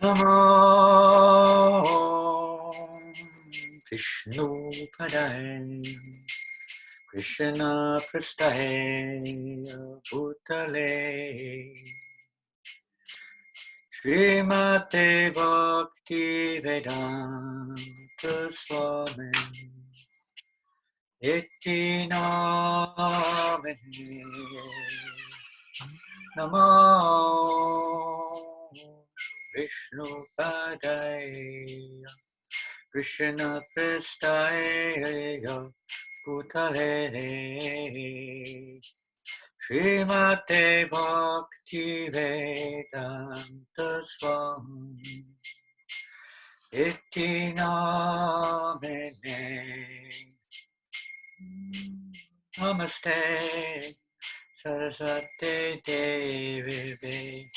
Namo Vishnu Padaya Krishna Prastaya Bhutale Srimate Bhakti Vedanta Swami Iti Namahe Namo Vishnu Padaya Krishna Prastaya Bhutale Srimate Bhakti Vedanta Swami Iti Namine Namaste Saraswati Devi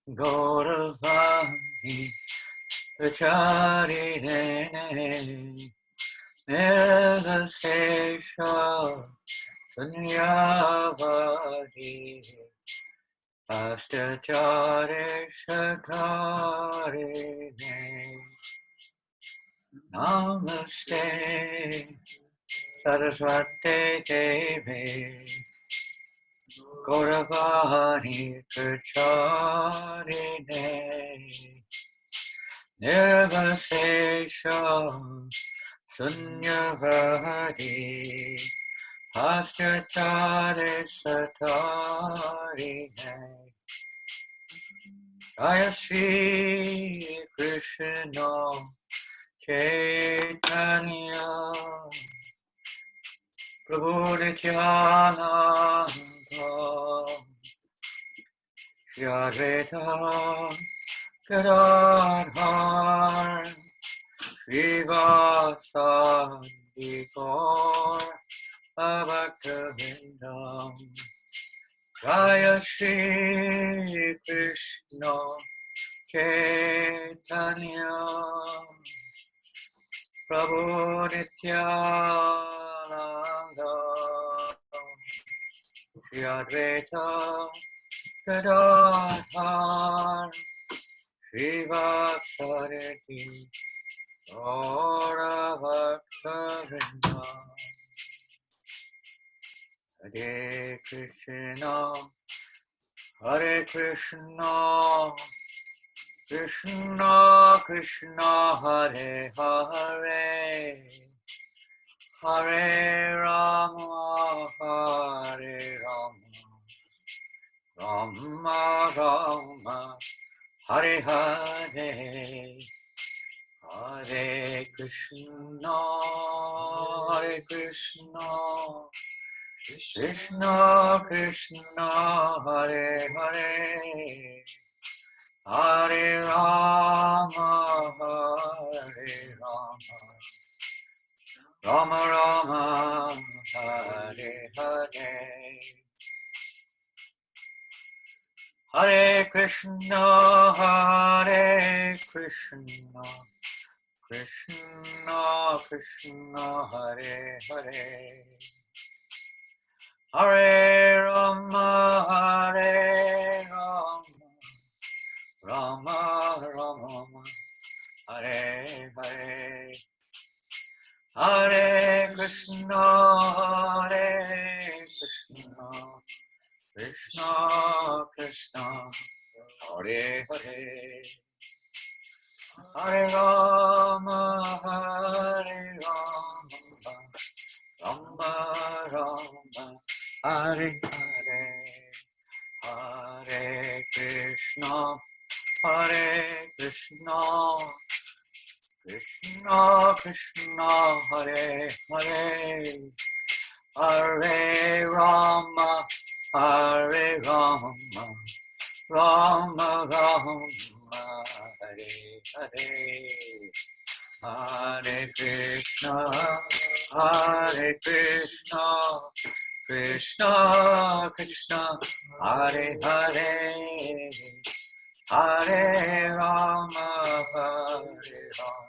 Gauravani Acharine Nirvasesha Sunyavadi Astachare Shatarine Namaste Saraswati Devi Gauravani Pracharine Nirvasesha Sunyavadi Astachare Satarine Jaya Shri Krishna Chaitanya Prabhu Nityananda Shri Advaita Gadadhar Srivasadi Gaur Bhaktivinoda Jaya Shri Krishna Chaitanya Prabhu Nityananda Shri Advaita Gadadhar Srivasadi Gaur Bhaktivinoda Hare Krishna, Hare Krishna, Krishna Krishna, Hare Hare, Hare Rama, Hare Rama, Rama Rama, Hare Hare, Hare Krishna, Hare Krishna. Krishna Krishna Hare Hare Hare Rama Hare Rama Rama Rama Hare Hare Hare Krishna Hare Krishna Krishna Krishna Hare Hare Hare Rama, Hare Rama, Rama Rama, Hare Hare. Hare Krishna, Hare Krishna, Krishna Krishna, Hare Hare. Hare Rama, Hare Rama, Rama Rama, Hare Hare, Hare Krishna, Hare Krishna, Krishna Krishna, Hare Hare, Hare Rama, Hare Rama, Rama Rama, Hare Hare, Hare Krishna, Hare Krishna, Krishna Krishna, Hare Hare, Hare Rama, Hare Rama,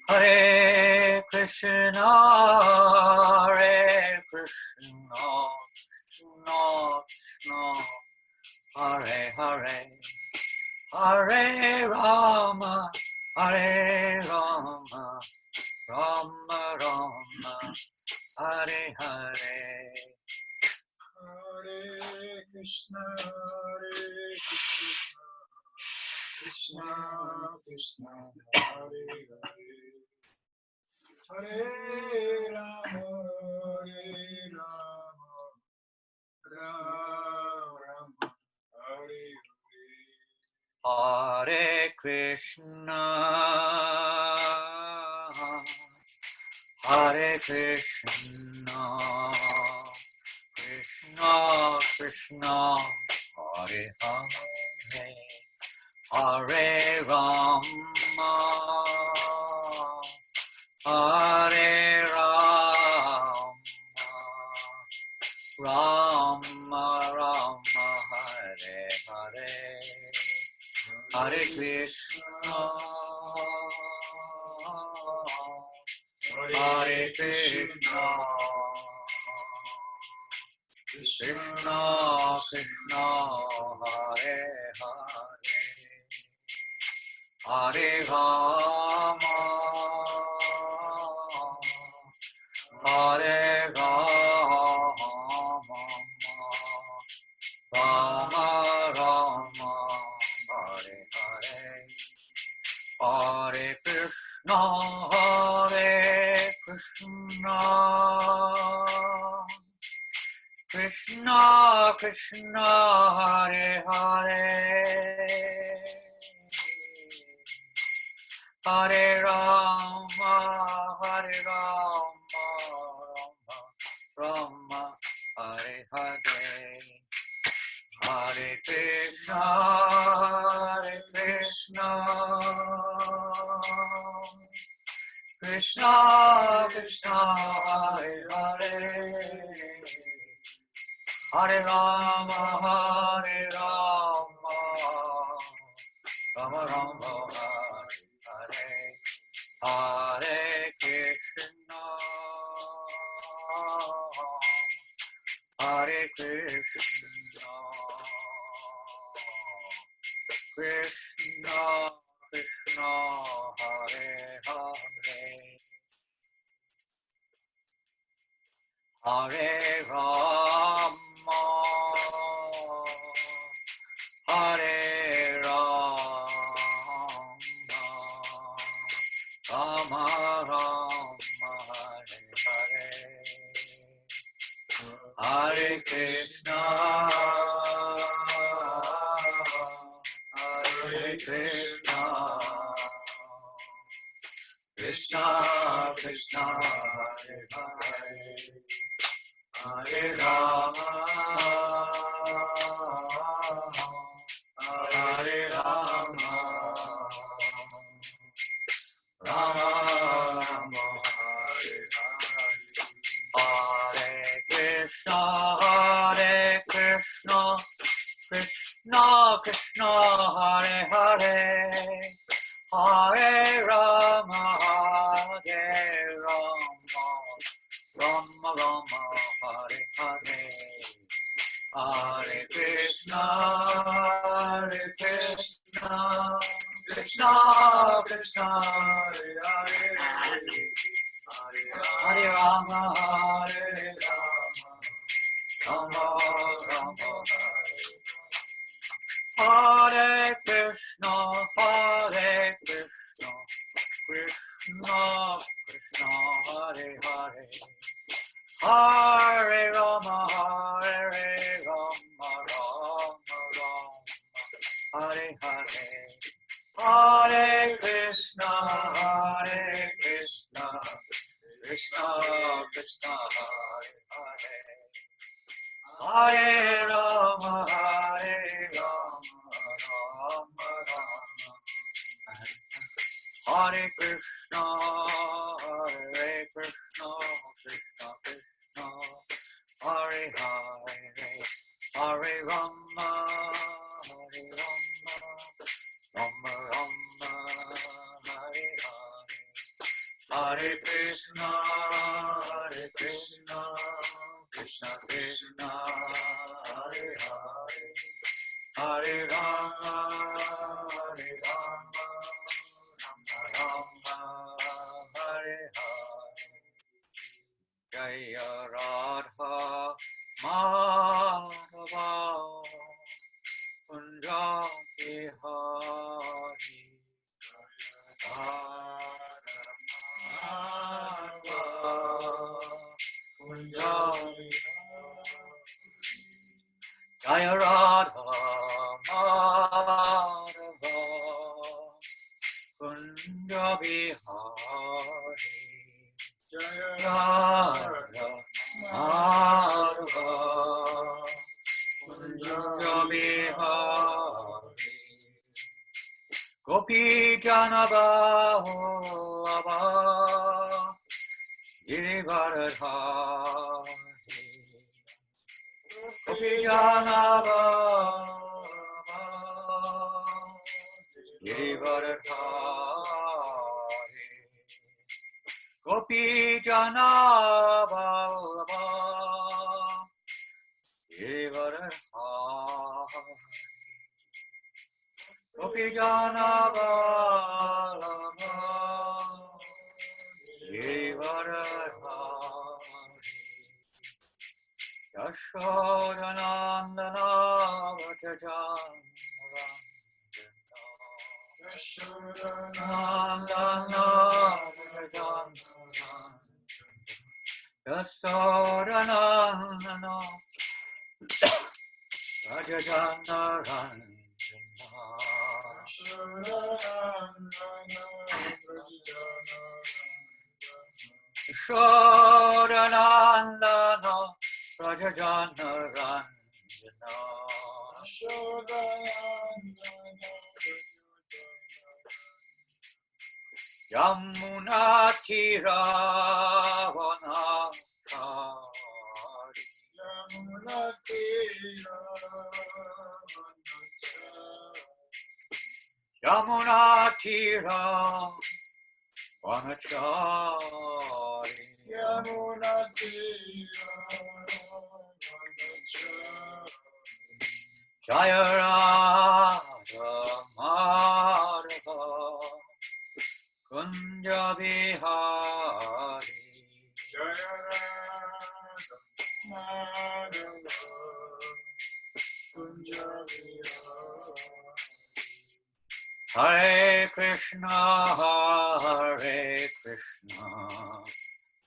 Hare Krishna, Hare Krishna, Krishna Krishna, Hare Hare, Hare Rama, Hare Rama, Rama Rama, Hare Hare. Hare Krishna, Krishna Krishna, Hare Hare, Hare Rama, Rama Rama, Hare Hare. Hare Krishna, Hare Krishna, Krishna Krishna, Hare Hare, Hare Rama, Hare Rama, Rama Rama, Hare Hare, Hare Krishna, Hare Krishna, Krishna Krishna, Hare Hare, Hare Rama, Hare Rama, Rama Rama, Hare Hare, Hare Krishna, Hare Krishna, Krishna Krishna, Hare Hare, Hare Rama, Hare Rama, Rama Rama, Hare Hare, Hare Krishna, Hare Krishna, Krishna Krishna, Hare Hare, Hare Rama, Hare Rama, Rama Rama, Hare Hare, Hare Krishna, Hare Krishna, Krishna Krishna, Hare Hare, Hare Rama, Hare Rama, Rama Rama, Hare Hare, Hare Krishna, Hare Krishna, Krishna Krishna, Hare Hare, Hare Rama, Hare Rama, Rama Rama, Hare Hare, Hare Krishna, Hare Krishna, Krishna Krishna, Hare Hare, Hare Rama, Hare Rama, Rama Rama, Hare Hare, Hare Krishna, Hare Krishna, Krishna Krishna, Hare Hare, Hare Rama, Hare Rama, Rama Rama, Hare Krishna, Hare Krishna, Krishna Krishna, Hare Hare, Hare Rama, Hare Rama, Rama Rama, Hare Hare, Hare Krishna, Hare Krishna, Krishna Krishna, Hare Hare, Hare Rama, Hare Rama, Rama Rama, Hare Krishna, Hare Krishna, Krishna Krishna, Hare Hare, Hare Rama, Hare Rama, Rama Rama, Hare Hare, Hare Krishna, Krishna Krishna, Hare Hare, Jaya Radha Madhava Kunja Bihari Jaya Radha Madhava Kunja Bihari Jaya Radha Madhava Kunja Bihari Gopi Janabhava Girivaradhari Gopi Janabhava Girivaradhari Gopi Janabhava Girivaradhari Gopi Janabhava Girivaradhari Yashodanandana Vajajanarana Yashodanandana Vajajanarana Yashodanandana Vajajanarana Shodanandana Rajajanarana Yamuna Tiravanachari Yamuna Tiravanachari Yamuna Jaya Radha Madhava Kunja Bihari Jaya Radha Madhava Kunja Bihari Hare Krishna Hare Krishna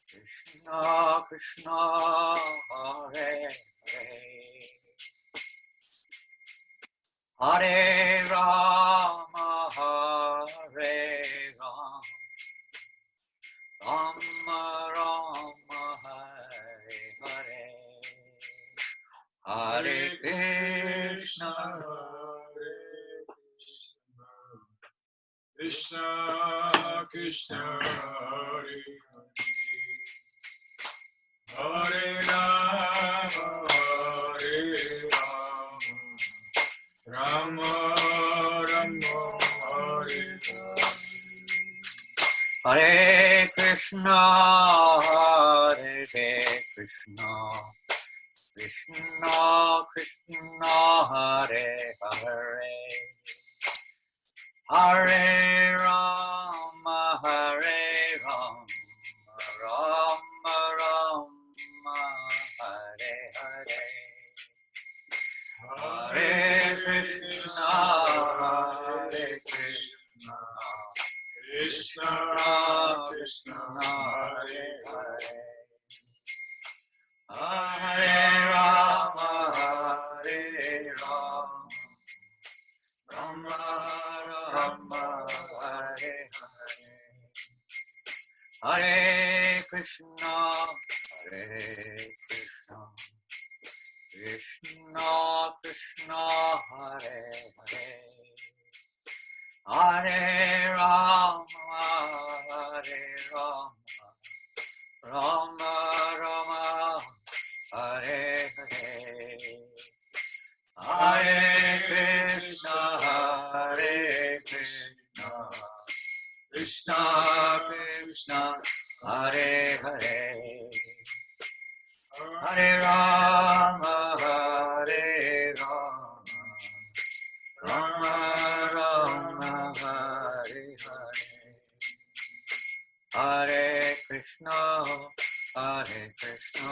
Krishna Krishna Hare Hare Hare Rama Hare Rama Rama Rama Hare Hare Hare Krishna Krishna Krishna Hare Hare Rama Hare Rama Rama Hare Hare Krishna Krishna Krishna Hare Hare Hare Rama Rama Rama Hare Hare Hare Krishna Krishna Krishna Hare Hare Hare Rama Rama Rama Hare Hare Hare Krishna Krishna Krishna Hare Hare Hare Rama Rama Rama Hare Hare Hare Krishna Krishna Krishna Hare Hare Hare Rama Rama Rama Hare Hare Hare Krishna Krishna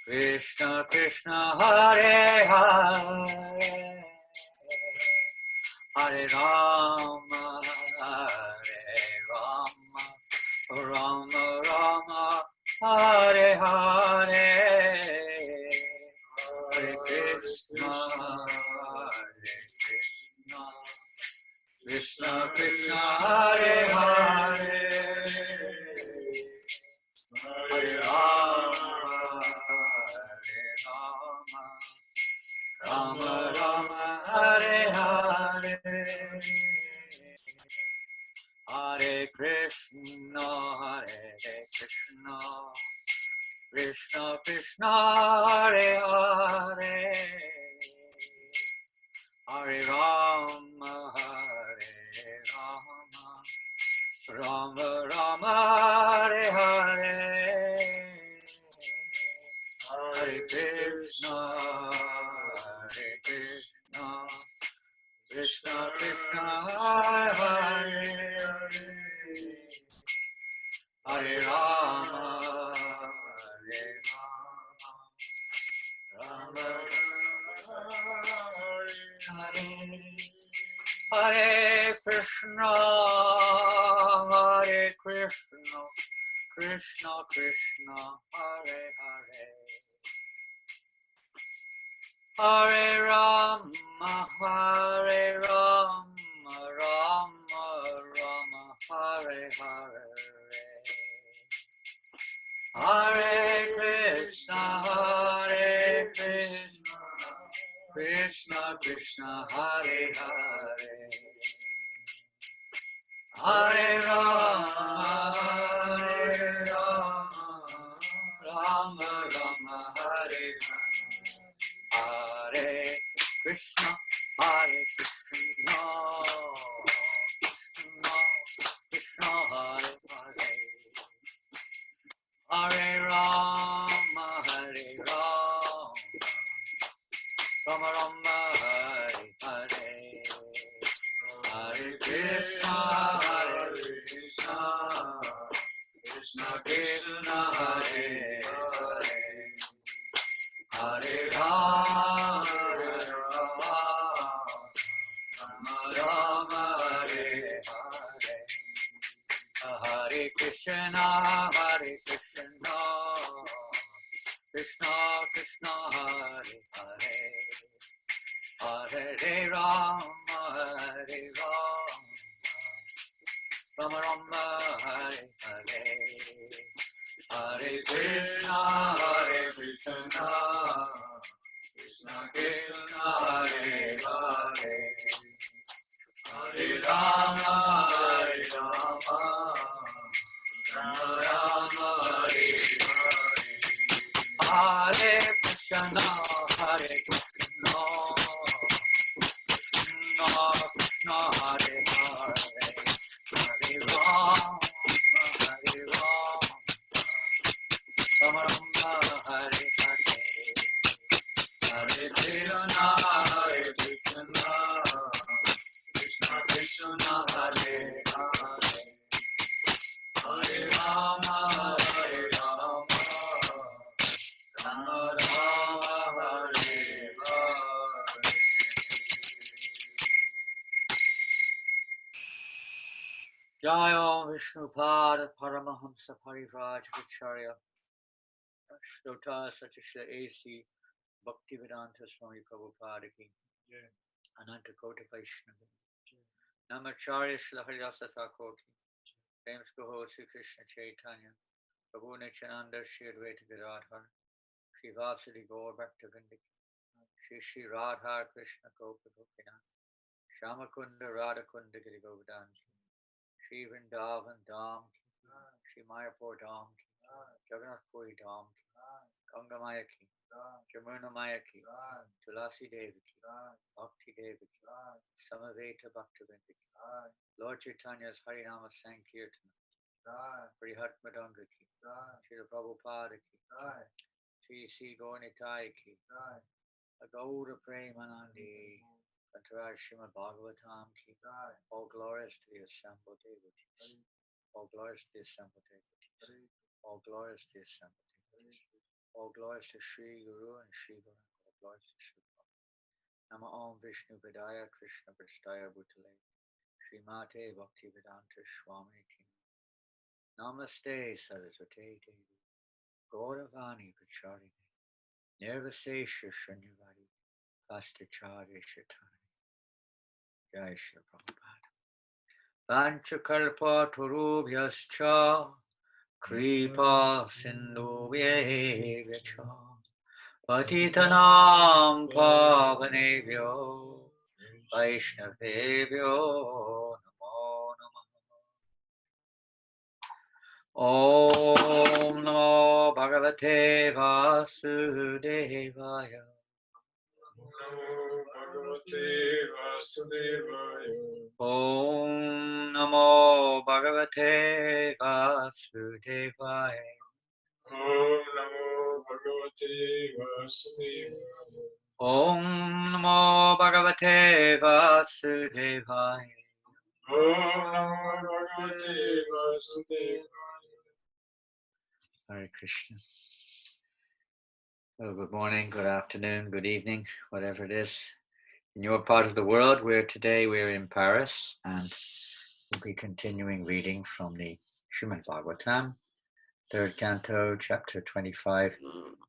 Krishna Krishna Hare Hare Hare Rama Hare Rama Rama Rama Hare Hare Hare Krishna Krishna Krishna Hare Hare Hare Rama Rama Rama Hare Hare Hare Krishna Krishna Krishna Krishna Hare Hare Hare Rama Rama Rama Hare Hare Hare Krishna Krishna Krishna Hare Hare Rama Rama Hare Hare Krishna Krishna Krishna Hare Hare Hare Rama Rama Rama Hare Hare Hare Krishna Krishna Krishna Hare Hare Hare Rama Rama Rama Hare Hare Krishna Krishna Krishna Hare Hare Hare Rama Rama Rama Hare Hare Hare Krishna Krishna Krishna Hare Hare Hare Rama Rama Rama Hare Hare Hare Krishna Krishna Krishna Hare Hare Hare Rama Rama Rama Hare Hare Hare Krishna Krishna Krishna Hare Hare Hare Rama Rama Rama Hare Hare Krishna Krishna Krishna Hare Hare Hare Rama Rama Hare Hare Hare Krishna Krishna Krishna Hare Hare Hare Rama Rama Rama Hare Hare Jai Om Vishnupada Paramahamsa Parivraj Vicharya Shrota Satisha A.C. Bhaktivedanta Swami Prabhupada Ki Ananta Kota Vaishnava Namacharya Shri Haridasa Thakur Ki James Goho Sri Krishna Chaitanya Prabhu Nityananda Shri Advaita Gadadhar Shri Vasudi Gaur Bhaktivinoda Shri Radha Krishna Gopa Gopinath Shamakunda Radhakunda Giri Govardhan Shri Vrindavan Dham Ki Shri Mayapur Dham Ki Jagannath Puri Dham Ki Ganga Maya Ki Jamuna Maya Ki Tulasi Devi Ki Bhakti Devi Ki Samaveta Bhaktivinoda Ki Lord Chaitanya's Harinama Sankirtan Prihat Madanga Ki Shri Prabhupada Ki Shri Sri Gaurnitai Ki Gaura Premanandi Kantaraj Srimad Bhagavatam Ki all glorious to the assembled devotees all glorious to the assembled devotees all glorious to the assembled devotees All glories to Sri Guru and Sri Guru. All glories to Sri Guru. Nama Om Vishnu Vidaya Krishna Prastaya Bhutale. Sri Mate Bhaktivedanta Swami King. Namaste Saraswate Devi. Gauravani Pacharini. Nirvasesha Shanyavadi. Pastacharya Shatani. Jai Shri Prabhupada. Panchakalpa Turubhyascha. Kripa Sindhubhyevacha. Patitanam Pavanebhyo. Vaishnavebhyo Namo Namaha. Om Namo Bhagavate Vasudevaya. Namo Bhagavate Vasudevaya. Om Namo Bhagavate Vasudevaya. Om Namo Bhagavate Vasudevaya. Om Namo Bhagavate Vasudevaya. Om Namo Bhagavate Vasudevaya. Hare Krishna. Well, good morning, good afternoon, good evening, whatever it is in your part of the world. Today we're in Paris, and we'll be continuing reading from the Srimad Bhagavatam, 3rd Canto, Chapter 25,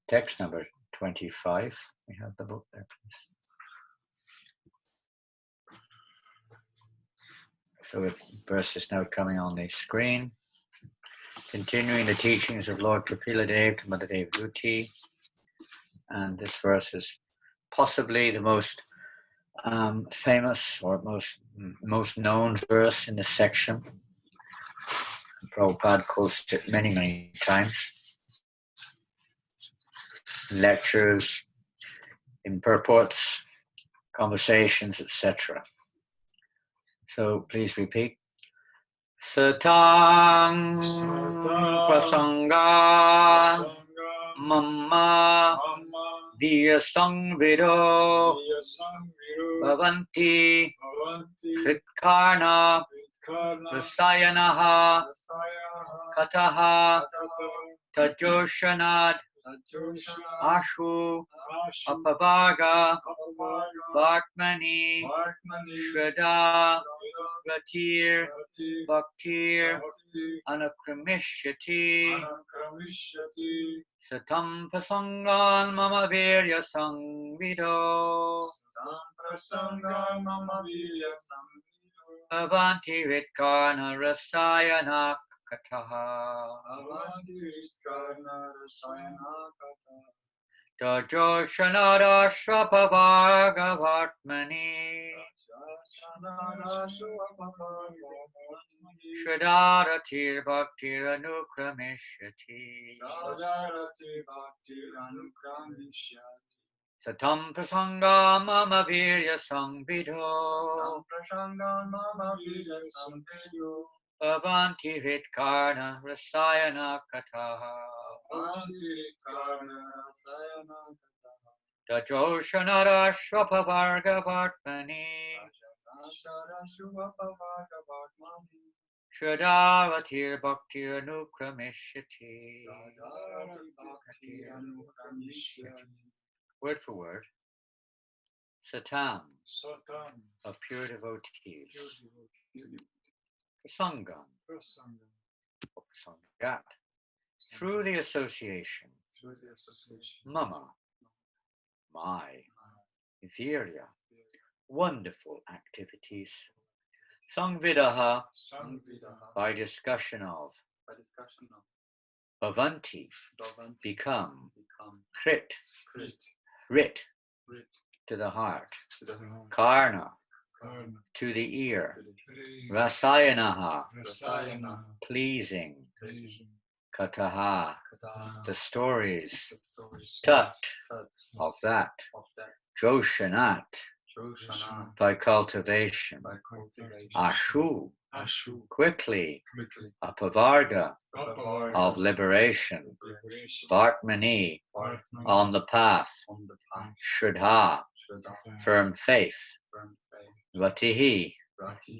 text number 25. We have the book there, please. So the verse is now coming on the screen. Continuing the teachings of Lord Kapila Dev to Mother Devhuti. And this verse is possibly the most famous or most known verse in this section. Prabhupada quotes it many, many times. Lectures, in purports, conversations, etc. So please repeat. Satang prasanga mamma Vyasangvido Bhavanti Kritkarna Rasayanaha Kataha Tajoshanad Ashu Apavaga Vartmani Shraddha Ratir Bhaktir Anukramishati Satam Pasangan Mama Virya Sangvido Avanti Vitkarna Rasayana Kataha Tajoshanada Shrapavarga Vartmani Shradharatir Bhaktir Anukramishati Satam Prasanga Mama Virya Sangvido Bhavanti Vitkarna Rasayana Kataha Tajoshanara Shrapavarga Vartmani Shradharatir Bhaktir Anukramishati. Word for word. Satam, of pure devotees. Prasangam, or prasangat, through the association. Mama, my, virya, wonderful activities. Sangvidaha, by discussion of. Bhavanti, become. Krit, rit, to the heart. Karna, to the ear. Rasayanaha, pleasing. Kataha, the stories. Tat, of that. Joshanat, by cultivation. Ashu, quickly. Apavarga, of liberation. Vartmani, on the path. Shraddha, firm faith. Ratihi,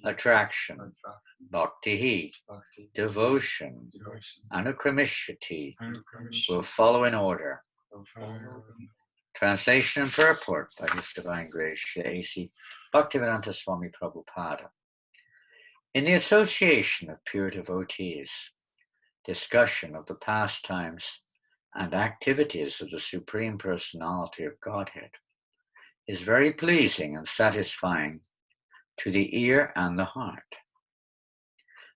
attraction. bhakti, bhakti, devotion, devotion, anukramishati anukramish, will follow in order. follow, Translation and purport by His Divine Grace, Srila A.C. Bhaktivedanta Swami Prabhupada. In the association of pure devotees, discussion of the pastimes and activities of the Supreme Personality of Godhead is very pleasing and satisfying to the ear and the heart.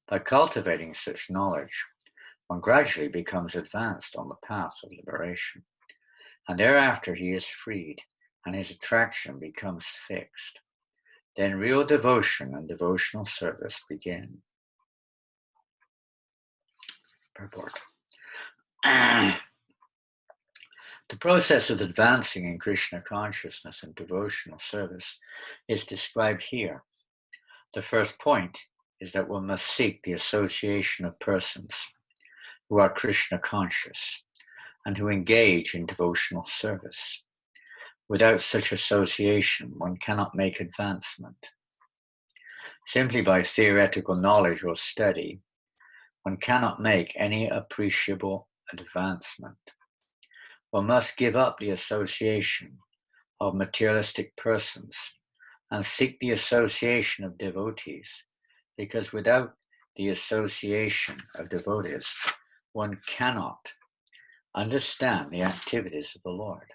By cultivating such knowledge, one gradually becomes advanced on the path of liberation, and thereafter he is freed and his attraction becomes fixed. Then real devotion and devotional service begin. Purport. The process of advancing in Krishna consciousness and devotional service is described here. The first point is that one must seek the association of persons who are Krishna conscious and who engage in devotional service. Without such association, one cannot make advancement. Simply by theoretical knowledge or study, one cannot make any appreciable advancement. One must give up the association of materialistic persons and seek the association of devotees, because without the association of devotees, one cannot understand the activities of the Lord.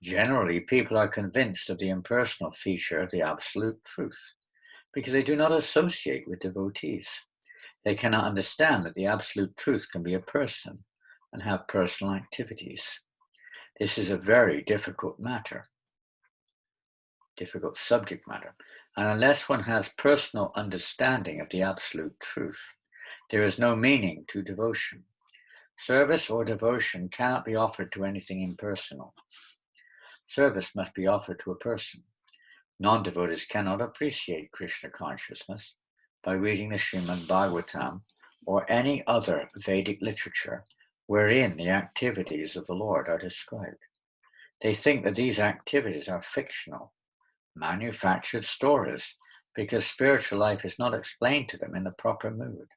Generally, people are convinced of the impersonal feature of the absolute truth because they do not associate with devotees. They cannot understand that the absolute truth can be a person and have personal activities. This is a very difficult matter, difficult subject matter. And unless one has personal understanding of the absolute truth, there is no meaning to devotion. Service or devotion cannot be offered to anything impersonal. Service must be offered to a person. Non-devotees cannot appreciate Krishna consciousness by reading the Srimad Bhagavatam or any other Vedic literature wherein the activities of the Lord are described. They think that these activities are fictional, manufactured stories, because spiritual life is not explained to them in the proper mood.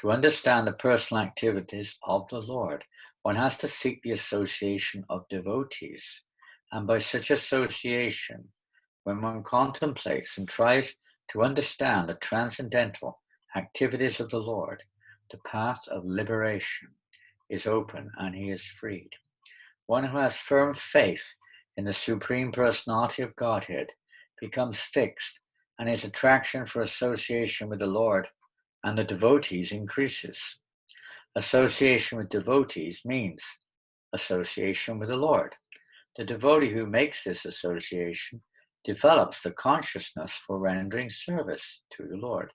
To understand the personal activities of the Lord, one has to seek the association of devotees, and by such association, when one contemplates and tries to understand the transcendental activities of the Lord, the path of liberation is open and he is freed. One who has firm faith in the Supreme Personality of Godhead becomes fixed, and his attraction for association with the Lord and the devotees increases. Association with devotees means association with the Lord. The devotee who makes this association develops the consciousness for rendering service to the Lord,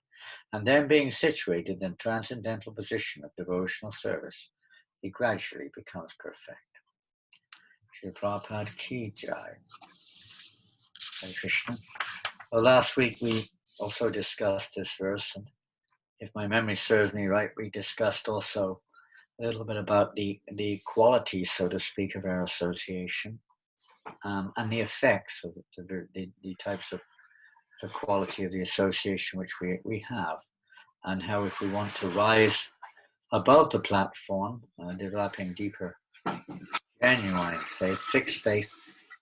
and then being situated in the transcendental position of devotional service, he gradually becomes perfect. Shri Prabhupada Ki Jai. Hare Krishna. Well, last week we also discussed this verse, and if my memory serves me right, we discussed also a little bit about the quality, so to speak, of our association, and the effects of the types of the quality of the association which we have, and how if we want to rise above the platform, developing deeper, genuine faith, fixed faith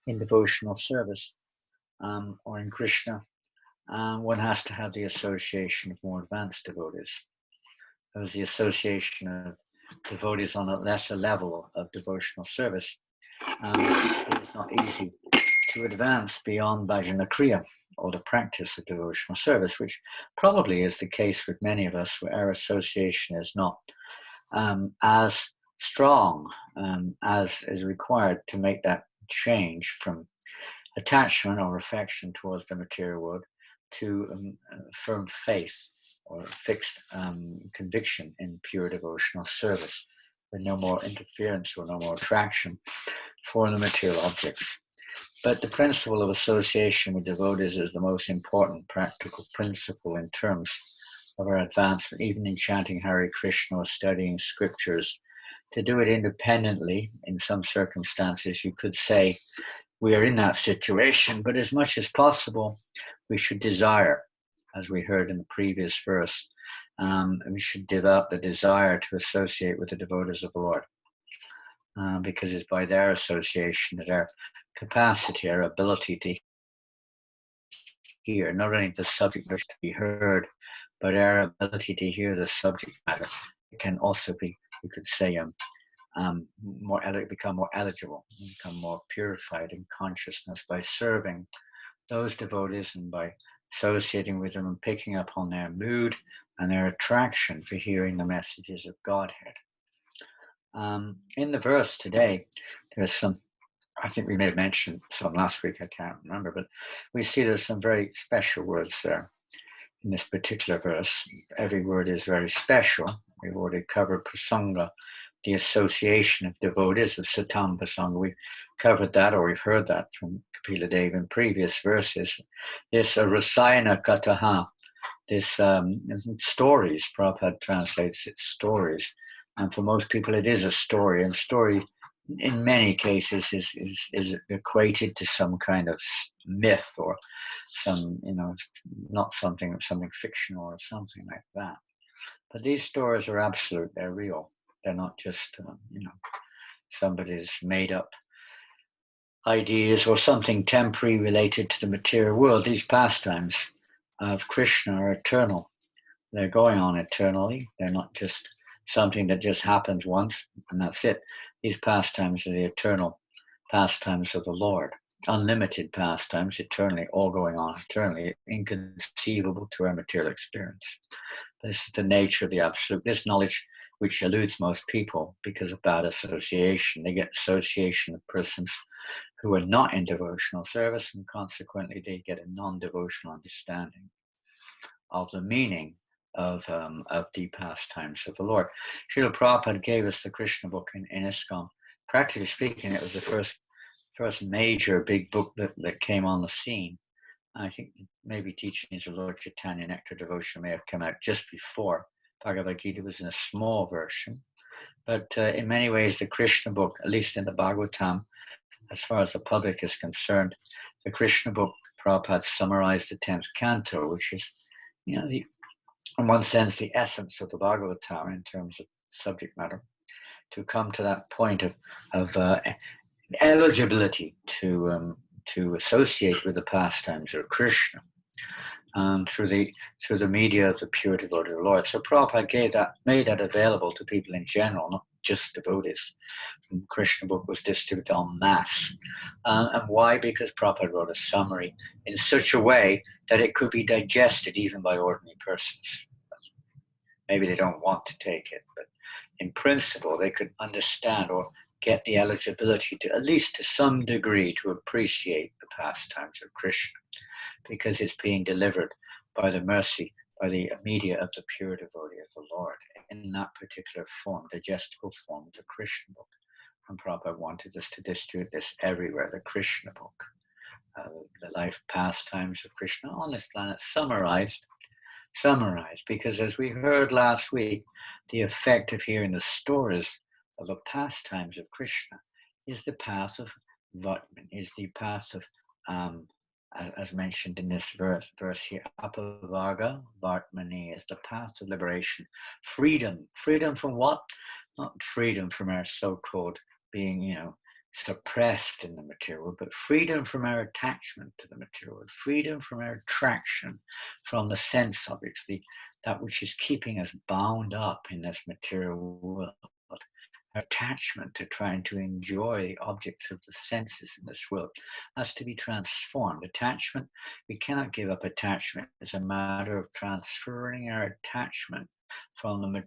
in devotional service, or in Krishna, one has to have the association of more advanced devotees. There's the association of devotees on a lesser level of devotional service. It is not easy to advance beyond bhajana kriya, or the practice of devotional service, which probably is the case with many of us, where our association is not as strong as is required to make that change from attachment or affection towards the material world to firm faith or fixed conviction in pure devotional service, with no more interference or no more attraction for the material objects. But the principle of association with devotees is the most important practical principle in terms of our advancement, even in chanting Hare Krishna or studying scriptures. To do it independently, in some circumstances, you could say we are in that situation, but as much as possible, we should desire as we heard in the previous verse. We should develop the desire to associate with the devotees of the Lord, because it's by their association that our capacity, our ability to hear, not only the subject matter to be heard, but our ability to hear the subject matter, it can also be, you could say, become more eligible, become more purified in consciousness by serving those devotees and by associating with them and picking up on their mood and their attraction for hearing the messages of Godhead. In the verse today, there's some, I think we may have mentioned some last week, I can't remember, but we see there's some very special words there in this particular verse. Every word is very special. We've already covered prasanga, the association of devotees of Satam Prasanga. We've covered that, or we've heard that from Kapila Dev in previous verses. This Rasayana Kataha, this stories, Prabhupada translates it stories. And for most people it is a story, and story in many cases is equated to some kind of myth or some, not something fictional or something like that. But these stories are absolute, they're real. They're not just, somebody's made up ideas or something temporary related to the material world. These pastimes of Krishna are eternal. They're going on eternally. They're not just something that just happens once and that's it. These pastimes are the eternal pastimes of the Lord. Unlimited pastimes, eternally, all going on eternally, inconceivable to our material experience. This is the nature of the absolute. This knowledge, which eludes most people because of bad association. They get association of persons who are not in devotional service, and consequently they get a non-devotional understanding of the meaning of the pastimes of the Lord. Srila Prabhupada gave us the Krishna book in ISKCON. Practically speaking, it was the first major big book that came on the scene. I think maybe Teachings of Lord Chaitanya Nectar Devotion may have come out just before Bhagavad Gita was in a small version. But in many ways, the Krishna book, at least in the Bhagavatam, as far as the public is concerned, the Krishna book, Prabhupada summarized the 10th canto, which is, in one sense, the essence of the Bhagavatam in terms of subject matter, to come to that point of eligibility to associate with the pastimes of Krishna through the media of the pure devotee of the Lord. So Prabhupada made that available to people in general, not just devotees. The Krishna book was distributed en masse. And why? Because Prabhupada wrote a summary in such a way that it could be digested even by ordinary persons. Maybe they don't want to take it, but in principle they could understand or get the eligibility to, at least to some degree, to appreciate the pastimes of Krishna, because it's being delivered by the mercy, by the media of the pure devotee of the Lord, in that particular form, digestible form, the Krishna book. And Prabhupada wanted us to distribute this everywhere, the Krishna book, the life pastimes of Krishna on this planet, summarized, because as we heard last week, the effect of hearing the stories of the pastimes of Krishna is the path of Vatman, is the path of, as mentioned in this verse here, Apavarga Vartmani is the path of liberation. Freedom from what? Not freedom from our so-called being, suppressed in the material, but freedom from our attachment to the material, freedom from our attraction from the sense objects, that which is keeping us bound up in this material world. Our attachment to trying to enjoy the objects of the senses in this world has to be transformed. Attachment, we cannot give up attachment. It's a matter of transferring our attachment from the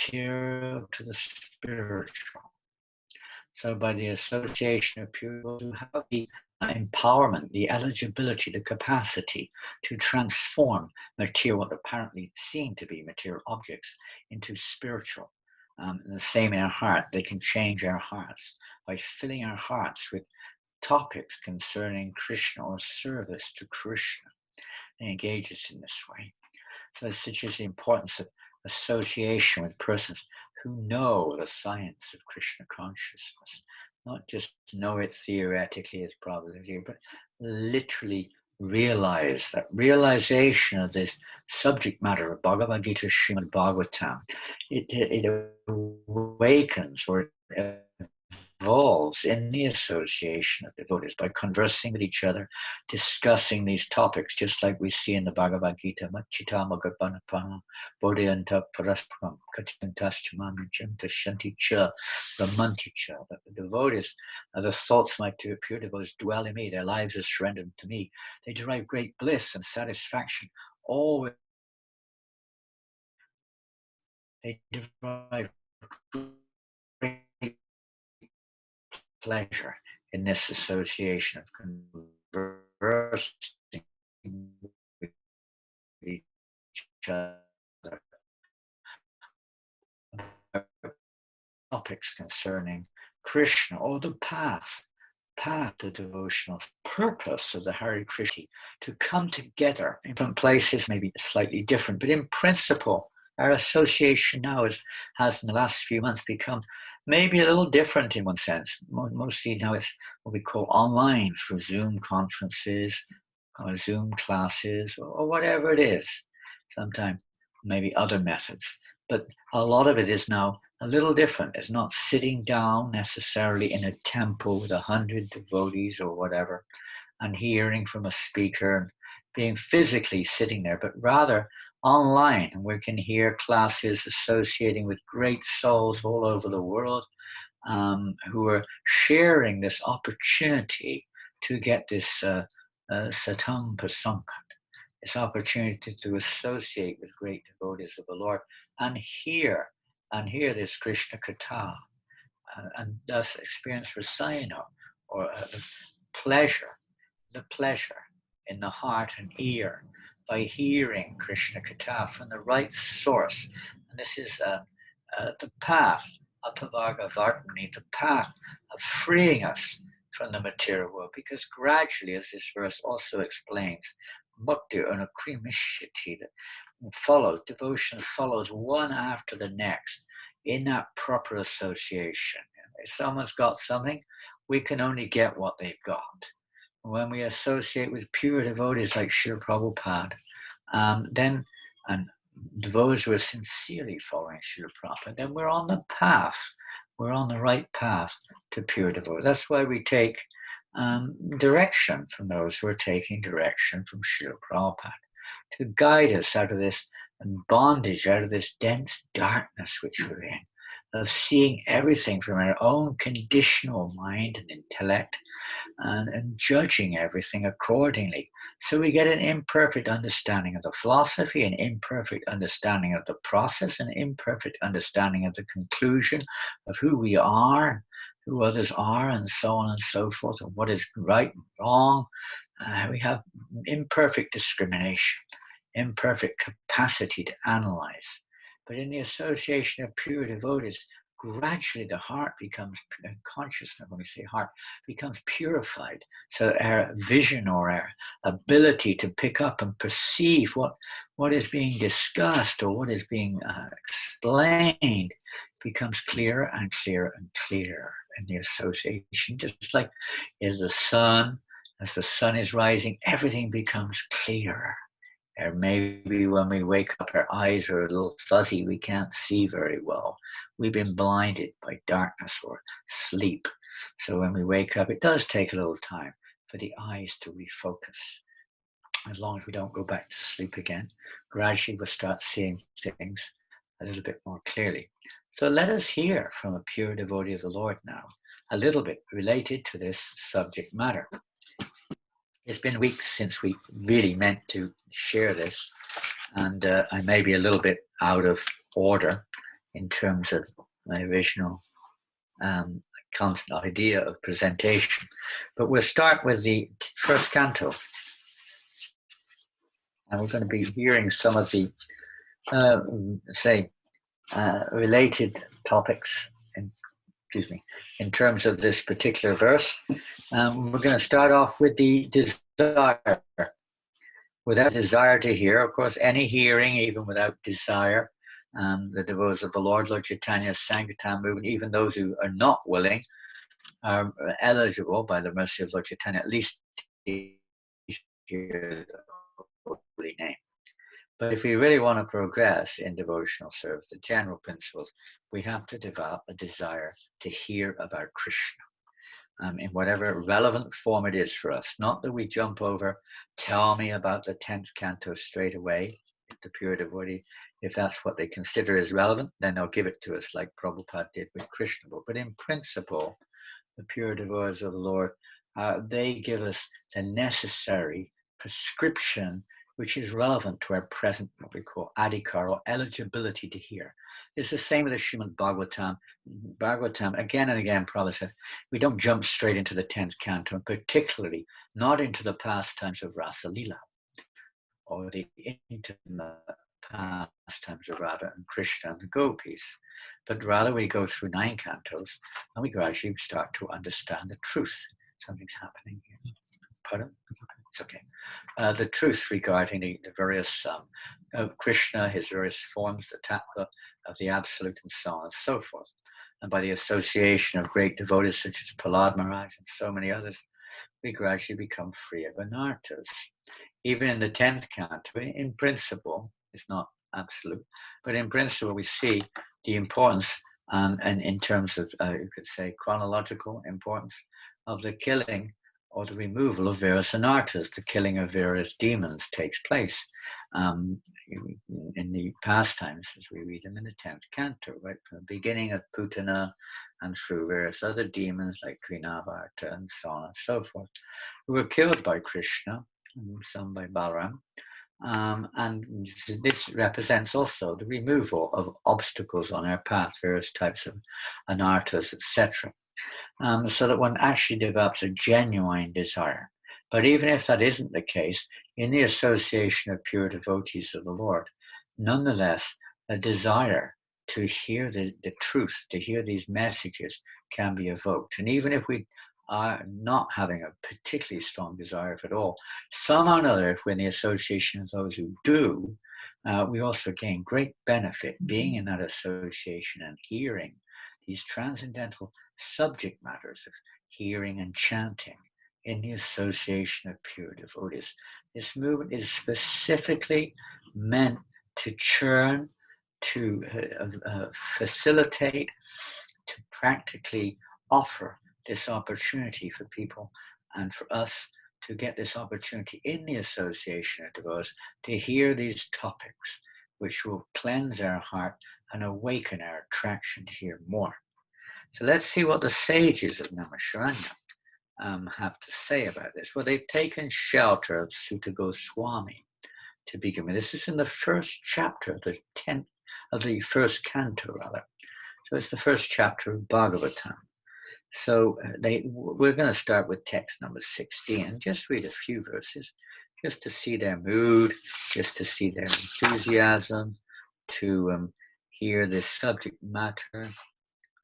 material to the spiritual. So by the association of pure who have the empowerment, the eligibility, the capacity to transform material, what apparently seem to be material objects, into spiritual. And the same in our heart, they can change our hearts by filling our hearts with topics concerning Krishna or service to Krishna. They engage us in this way. So such is the importance of association with persons who know the science of Krishna consciousness, not just know it theoretically as Prabhupada here, but literally realize that realization of this subject matter of Bhagavad Gita, Srimad Bhagavatam, it awakens or evolves in the association of devotees by conversing with each other, discussing these topics, just like we see in the Bhagavad Gita, Machita Magapanapana, Bodhayanta Paraspram, Katintaschamanachanta Shanticha, Ramanticha. The devotees, the thoughts of my pure devotees dwell in me, their lives are surrendered to me. They derive great bliss and satisfaction. Always they derive great pleasure in this association of conversing with each other. Topics concerning Krishna or the path, the devotional purpose of the Hare Krishna, to come together in different places, maybe slightly different, but in principle, our association now has in the last few months become maybe a little different in one sense. Mostly now it's what we call online through Zoom conferences, or Zoom classes, or whatever it is. Sometimes maybe other methods. But a lot of it is now a little different. It's not sitting down necessarily in a temple with 100 devotees or whatever and hearing from a speaker and being physically sitting there, but rather online. And we can hear classes associating with great souls all over the world who are sharing this opportunity to get this satam prasangat, this opportunity to associate with great devotees of the Lord and hear this Krishna Katha, and thus experience rasayana, or pleasure, the pleasure in the heart and ear by hearing Krishna Katha from the right source. And this is the path, Apavarga Vartmani, the path of freeing us from the material world, because gradually, as this verse also explains, bhakti anukrimishati, follows, devotion follows one after the next in that proper association. If someone's got something, we can only get what they've got. When we associate with pure devotees like Srila Prabhupada, then, and devotees who are sincerely following Srila Prabhupada, then we're on the path. We're on the right path to pure devotees. That's why we take direction from those who are taking direction from Srila Prabhupada to guide us out of this bondage, out of this dense darkness which we're in, of seeing everything from our own conditional mind and intellect, and judging everything accordingly. So we get an imperfect understanding of the philosophy, an imperfect understanding of the process, an imperfect understanding of the conclusion of who we are, who others are, and so on and so forth, and what is right and wrong. We have imperfect discrimination, imperfect capacity to analyze. But in the association of pure devotees, gradually the heart becomes, consciousness, when we say heart, becomes purified. So our vision or our ability to pick up and perceive what is being discussed or what is being explained becomes clearer and clearer and clearer in the association. Just like as the sun is rising, everything becomes clearer. Or maybe when we wake up, our eyes are a little fuzzy, we can't see very well. We've been blinded by darkness or sleep. So when we wake up, it does take a little time for the eyes to refocus. As long as we don't go back to sleep again, gradually we'll start seeing things a little bit more clearly. So let us hear from a pure devotee of the Lord now, a little bit related to this subject matter. It's been weeks since we really meant to share this, and I may be a little bit out of order in terms of my original constant idea of presentation. But we'll start with the first canto, and we're going to be hearing some of the, related topics in terms of this particular verse. We're going to start off with the desire. Without desire to hear, of course, any hearing, even without desire, the devotees of the Lord Chaitanya's Sankirtan movement, even those who are not willing, are eligible by the mercy of Lord Chaitanya, at least hear the holy name. But if we really want to progress in devotional service, the general principles, we have to develop a desire to hear about Krishna. In whatever relevant form it is for us. Not that we jump over, tell me about the 10th canto straight away, the pure devotee. If that's what they consider is relevant, then they'll give it to us like Prabhupada did with Krishna. But in principle, the pure devotees of the Lord, they give us the necessary prescription which is relevant to our present, what we call adhikar, or eligibility to hear. It's the same with the Srimad Bhagavatam. Bhagavatam, again and again, Prabhupada said, we don't jump straight into the 10th canto, and particularly not into the pastimes of Rasa Lila, or the intimate pastimes of Radha and Krishna and the gopis, but rather we go through 9 cantos and we gradually start to understand the truth. Something's happening here. Pardon? It's okay. The truth regarding the various Krishna, his various forms, the tattva of the Absolute, and so on and so forth. And by the association of great devotees such as Prahlad Maharaj and so many others, we gradually become free of anarthas. Even in the 10th canto, in principle, it's not absolute, but in principle we see the importance, and in terms of, you could say, chronological importance of the killing or the removal of various anarthas. The killing of various demons takes place in the pastimes, as we read them in the 10th canto, right from the beginning of Putana and through various other demons like Krinavarta and so on and so forth, who were killed by Krishna, some by Balaram. And this represents also the removal of obstacles on our path, various types of anarthas, etc. So that one actually develops a genuine desire. But even if that isn't the case, in the association of pure devotees of the Lord, nonetheless, a desire to hear the truth, to hear these messages can be evoked. And even if we are not having a particularly strong desire at all, somehow or another, if we're in the association of those who do, we also gain great benefit being in that association and hearing these transcendental subject matters of hearing and chanting in the association of pure devotees. This movement is specifically meant to churn, to facilitate, to practically offer this opportunity for people and for us to get this opportunity in the association of devotees to hear these topics, which will cleanse our heart and awaken our attraction to hear more. So let's see what the sages of Naimisharanya have to say about this. Well, they've taken shelter of Suta Goswami to begin with. This is in the first chapter of the first canto, rather. So it's the first chapter of Bhagavatam. So we're going to start with text number 16 and just read a few verses, just to see their mood, just to see their enthusiasm, to hear this subject matter.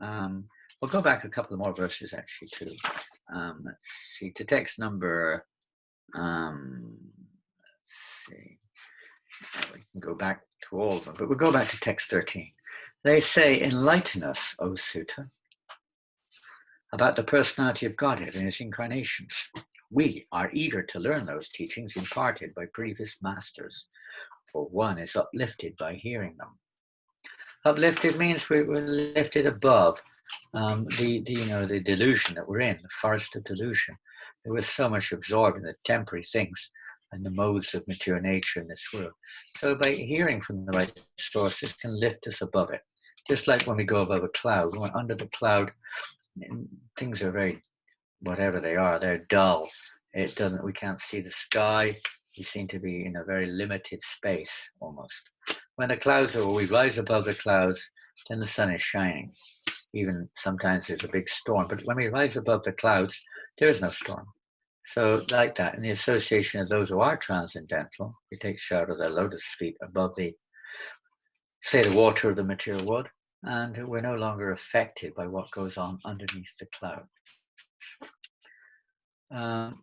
We'll go back a couple of more verses actually too. Let's see, to text number, let's see, we can go back to all of them, but we'll go back to text 13. They say, enlighten us, O Sutta, about the personality of Godhead and his incarnations. We are eager to learn those teachings imparted by previous masters, for one is uplifted by hearing them. Uplifted means we're lifted above the delusion that we're in, the forest of delusion. We're so much absorbed in the temporary things and the modes of material nature in this world. So by hearing from the right source, this can lift us above it. Just like when we go above a cloud, when we're under the cloud, things are very, whatever they are, they're dull. We can't see the sky. We seem to be in a very limited space almost. When the clouds are, we rise above the clouds, then the sun is shining. Even sometimes there's a big storm, but when we rise above the clouds, there is no storm. So like that, in the association of those who are transcendental, we take shelter of their lotus feet above the water of the material world, and we're no longer affected by what goes on underneath the clouds.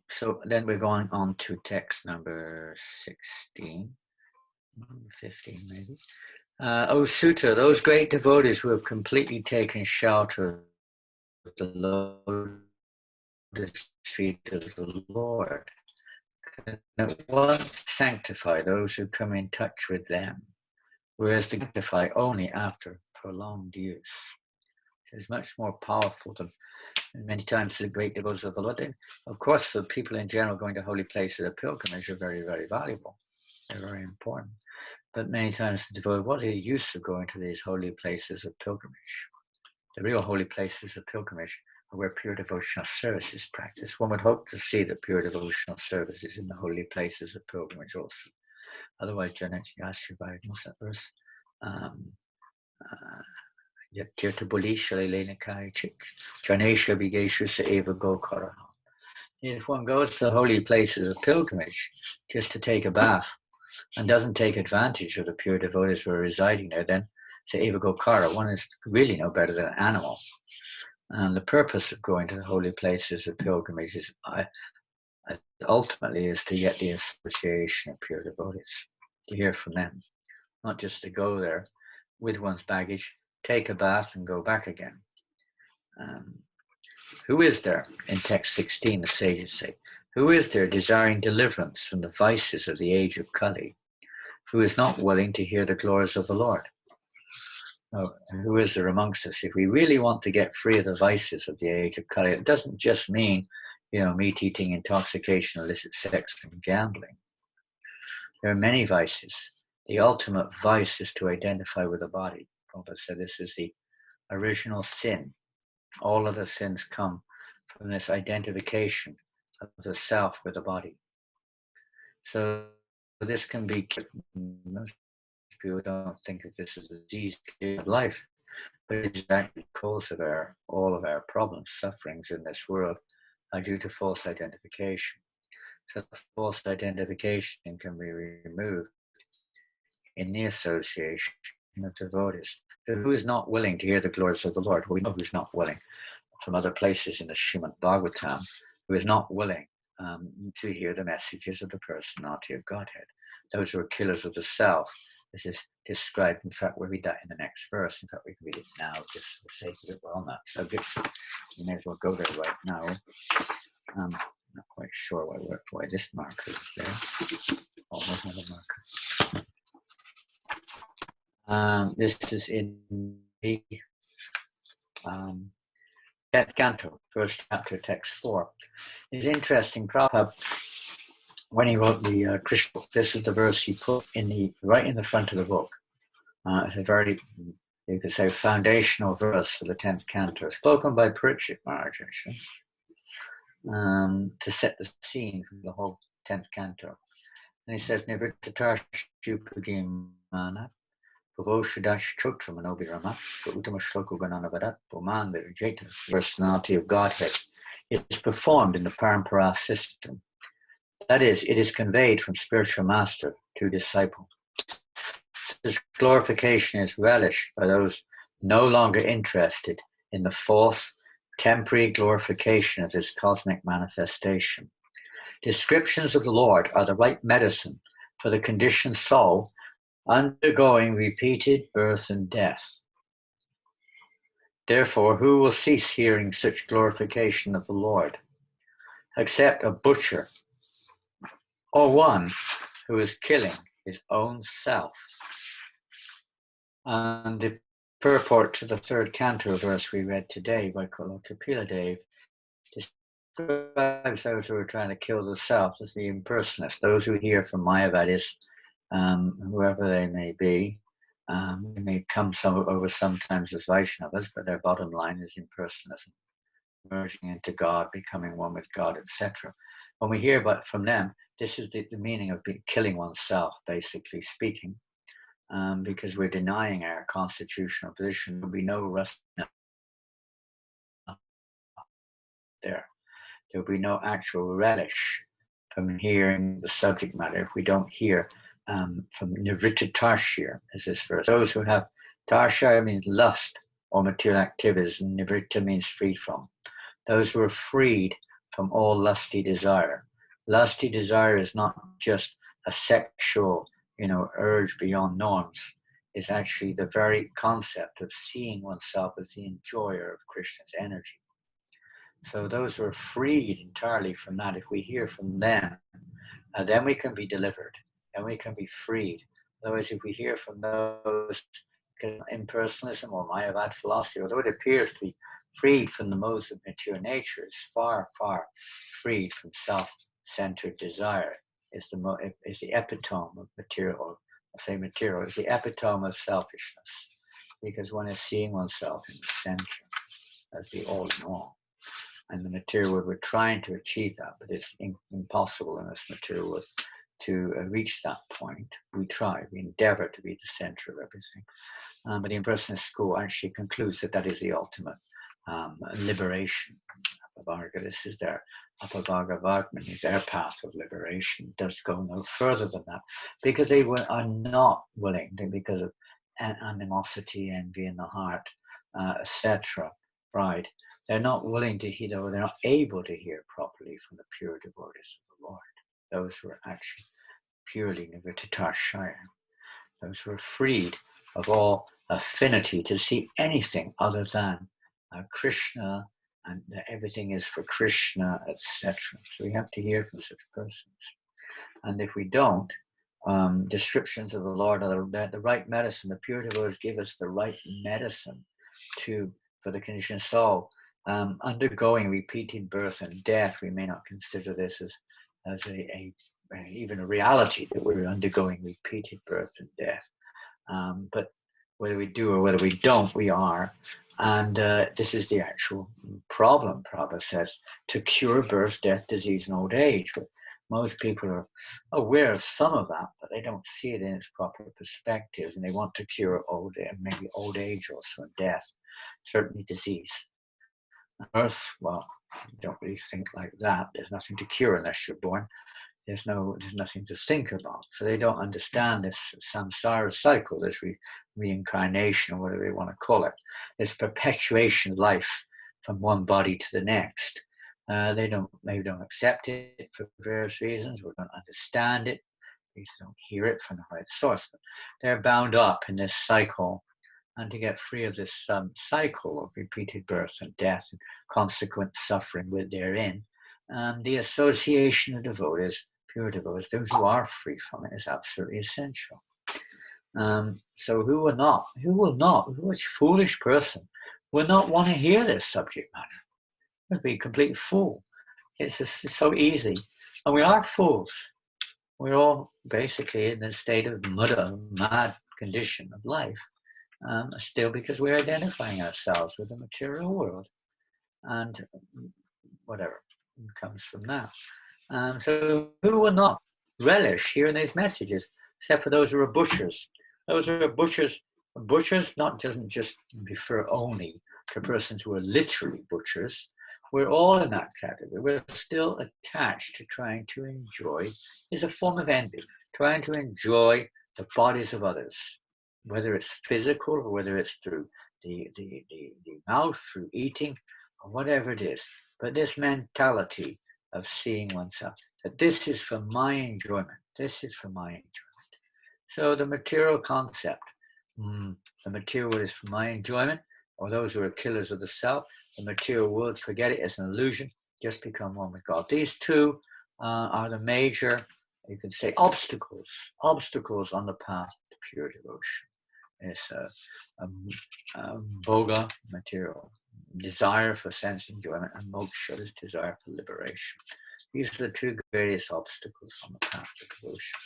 So then we're going on to text number 16, 15 maybe. O Sutta, those great devotees who have completely taken shelter of the lotus feet of the Lord and it won't sanctify those who come in touch with them, whereas they sanctify only after prolonged use. It's much more powerful than many times the great devotees of the Lord. Of course, for people in general, going to holy places of pilgrimage are very, very valuable. They're very important. But many times the devotee, what are the use of going to these holy places of pilgrimage? The real holy places of pilgrimage are where pure devotional service is practiced. One would hope to see that pure devotional service is in the holy places of pilgrimage also. Otherwise, Janet Yashivai, what's that verse? Tirtha Bolisha Lena Kaichik, Janesha Vigesha Eva Gokara. If one goes to the holy places of pilgrimage just to take a bath and doesn't take advantage of the pure devotees who are residing there, then to Eva Gokara, one is really no better than an animal. And the purpose of going to the holy places of pilgrimage is ultimately is to get the association of pure devotees, to hear from them, not just to go there with one's baggage, take a bath and go back again. Who is there, in text 16, the sages say, who is there desiring deliverance from the vices of the age of Kali, who is not willing to hear the glories of the Lord? Oh, who is there amongst us? If we really want to get free of the vices of the age of Kali, it doesn't just mean, meat eating, intoxication, illicit sex, and gambling. There are many vices. The ultimate vice is to identify with the body. Prabhupada said this is the original sin. All of the sins come from this identification of the self with the body. So this can be, most people don't think of this as a disease of life, but it is actually the cause of all of our problems, sufferings in this world are due to false identification. So false identification can be removed in the association of devotees. So who is not willing to hear the glories of the Lord? Well, we know who's not willing from other places in the Srimad Bhagavatam, who is not willing to hear the messages of the personality of Godhead. Those who are killers of the self. This is described, in fact, we'll read that in the next verse. In fact, we can read it now, just for the sake of it. We're on that subject. We may as well go there right now. I'm not quite sure why this marker is there. Oh, there's another marker. This is in the 10th canto, first chapter, text 4. It's interesting, Prabhupada, when he wrote the Krishna book, this is the verse he put right in the front of the book. It's a very, you could say, foundational verse for the 10th canto, spoken by Parikshit Maharaj, actually, to set the scene for the whole 10th canto. And he says, Nivrittatar Shupagimana, Pavoshadash Chotramanovirama, Gautama Shloku Gananavadat, Poman Virijeta, the personality of Godhead, is performed in the Parampara system. That is, it is conveyed from spiritual master to disciple. This glorification is relished by those no longer interested in the false, temporary glorification of this cosmic manifestation. Descriptions of the Lord are the right medicine for the conditioned soul undergoing repeated birth and death. Therefore, who will cease hearing such glorification of the Lord, except a butcher or one who is killing his own self? And the purport to the 3rd canto verse we read today by Kapila Dev describes those who are trying to kill the self as the impersonalists, those who hear from Mayavadis, whoever they may be. They may come over sometimes as Vaishnavas, but their bottom line is impersonalism, merging into God, becoming one with God, etc. When we hear from them, this is the meaning of killing oneself, basically speaking, because we're denying our constitutional position. There will be no rest there. There will be no actual relish from hearing the subject matter if we don't hear from Nivritta Tarshir, as this verse. Those who have Tarshir means lust or material activities, and Nivritta means freed from. Those who are freed from all lusty desire. Lusty desire is not just a sexual, urge beyond norms. It's actually the very concept of seeing oneself as the enjoyer of Krishna's energy. So those who are freed entirely from that, if we hear from them, then we can be delivered, and we can be freed. Otherwise, if we hear from those impersonalism or Mayavad philosophy, although it appears to be freed from the modes of material nature, is far, far freed from self-centered desire. Is the epitome of material, or I say material, is the epitome of selfishness, because one is seeing oneself in the center as the all in all. And the material world, we're trying to achieve that, but it's impossible in this material world to reach that point. We try, we endeavor to be the center of everything. But the Impersonalist school actually concludes that that is the ultimate liberation. Apavaga, this is their Apavaga Vartmani, their path of liberation. It does go no further than that, because they are not willing, because of animosity, envy in the heart, etc., pride. They're not willing to hear, or they're not able to hear properly from the pure devotees of the Lord. Those who are actually purely Nivritatashaya. Those who are freed of all affinity to see anything other than Krishna, and everything is for Krishna, etc. So we have to hear from such persons. And if we don't, descriptions of the Lord are the right medicine. The pure devotees give us the right medicine for the conditioned soul. Undergoing repeated birth and death, we may not consider this as even a reality that we're undergoing repeated birth and death. But whether we do or whether we don't, we are. And this is the actual problem, Prabhupada says, to cure birth, death, disease, and old age. But most people are aware of some of that, but they don't see it in its proper perspective, and they want to cure maybe old age also, and death, certainly disease. Birth, well, you don't really think like that. There's nothing to cure unless you're born. There's nothing to think about. So they don't understand this samsara cycle, this reincarnation, or whatever you want to call it, this perpetuation of life from one body to the next. They maybe don't accept it for various reasons, or don't understand it, because they don't hear it from the right source. But they're bound up in this cycle, and to get free of this cycle of repeated birth and death and consequent suffering therein, the association of devotees, pure devotees, those who are free from it, is absolutely essential. So who which foolish person will not want to hear this subject matter? It would be a complete fool. It's so easy. And we are fools. We're all basically in a state of mad condition of life, still, because we're identifying ourselves with the material world. And whatever comes from that. So who will not relish hearing these messages, except for those who are butchers? Those who are butchers. Butchers doesn't just refer only to persons who are literally butchers. We're all in that category. We're still attached to trying to enjoy, is a form of envy, trying to enjoy the bodies of others, whether it's physical or whether it's through the mouth, through eating, or whatever it is. But this mentality of seeing oneself, that this is for my enjoyment, this is for my enjoyment. So the material concept, the material world is for my enjoyment, or those who are killers of the self, the material world, forget it, it's an illusion, just become one with God. These two are the major, you could say, obstacles on the path to pure devotion. It's bhoga, material, desire for sense enjoyment, and moksha, is desire for liberation. These are the two greatest obstacles on the path to devotion.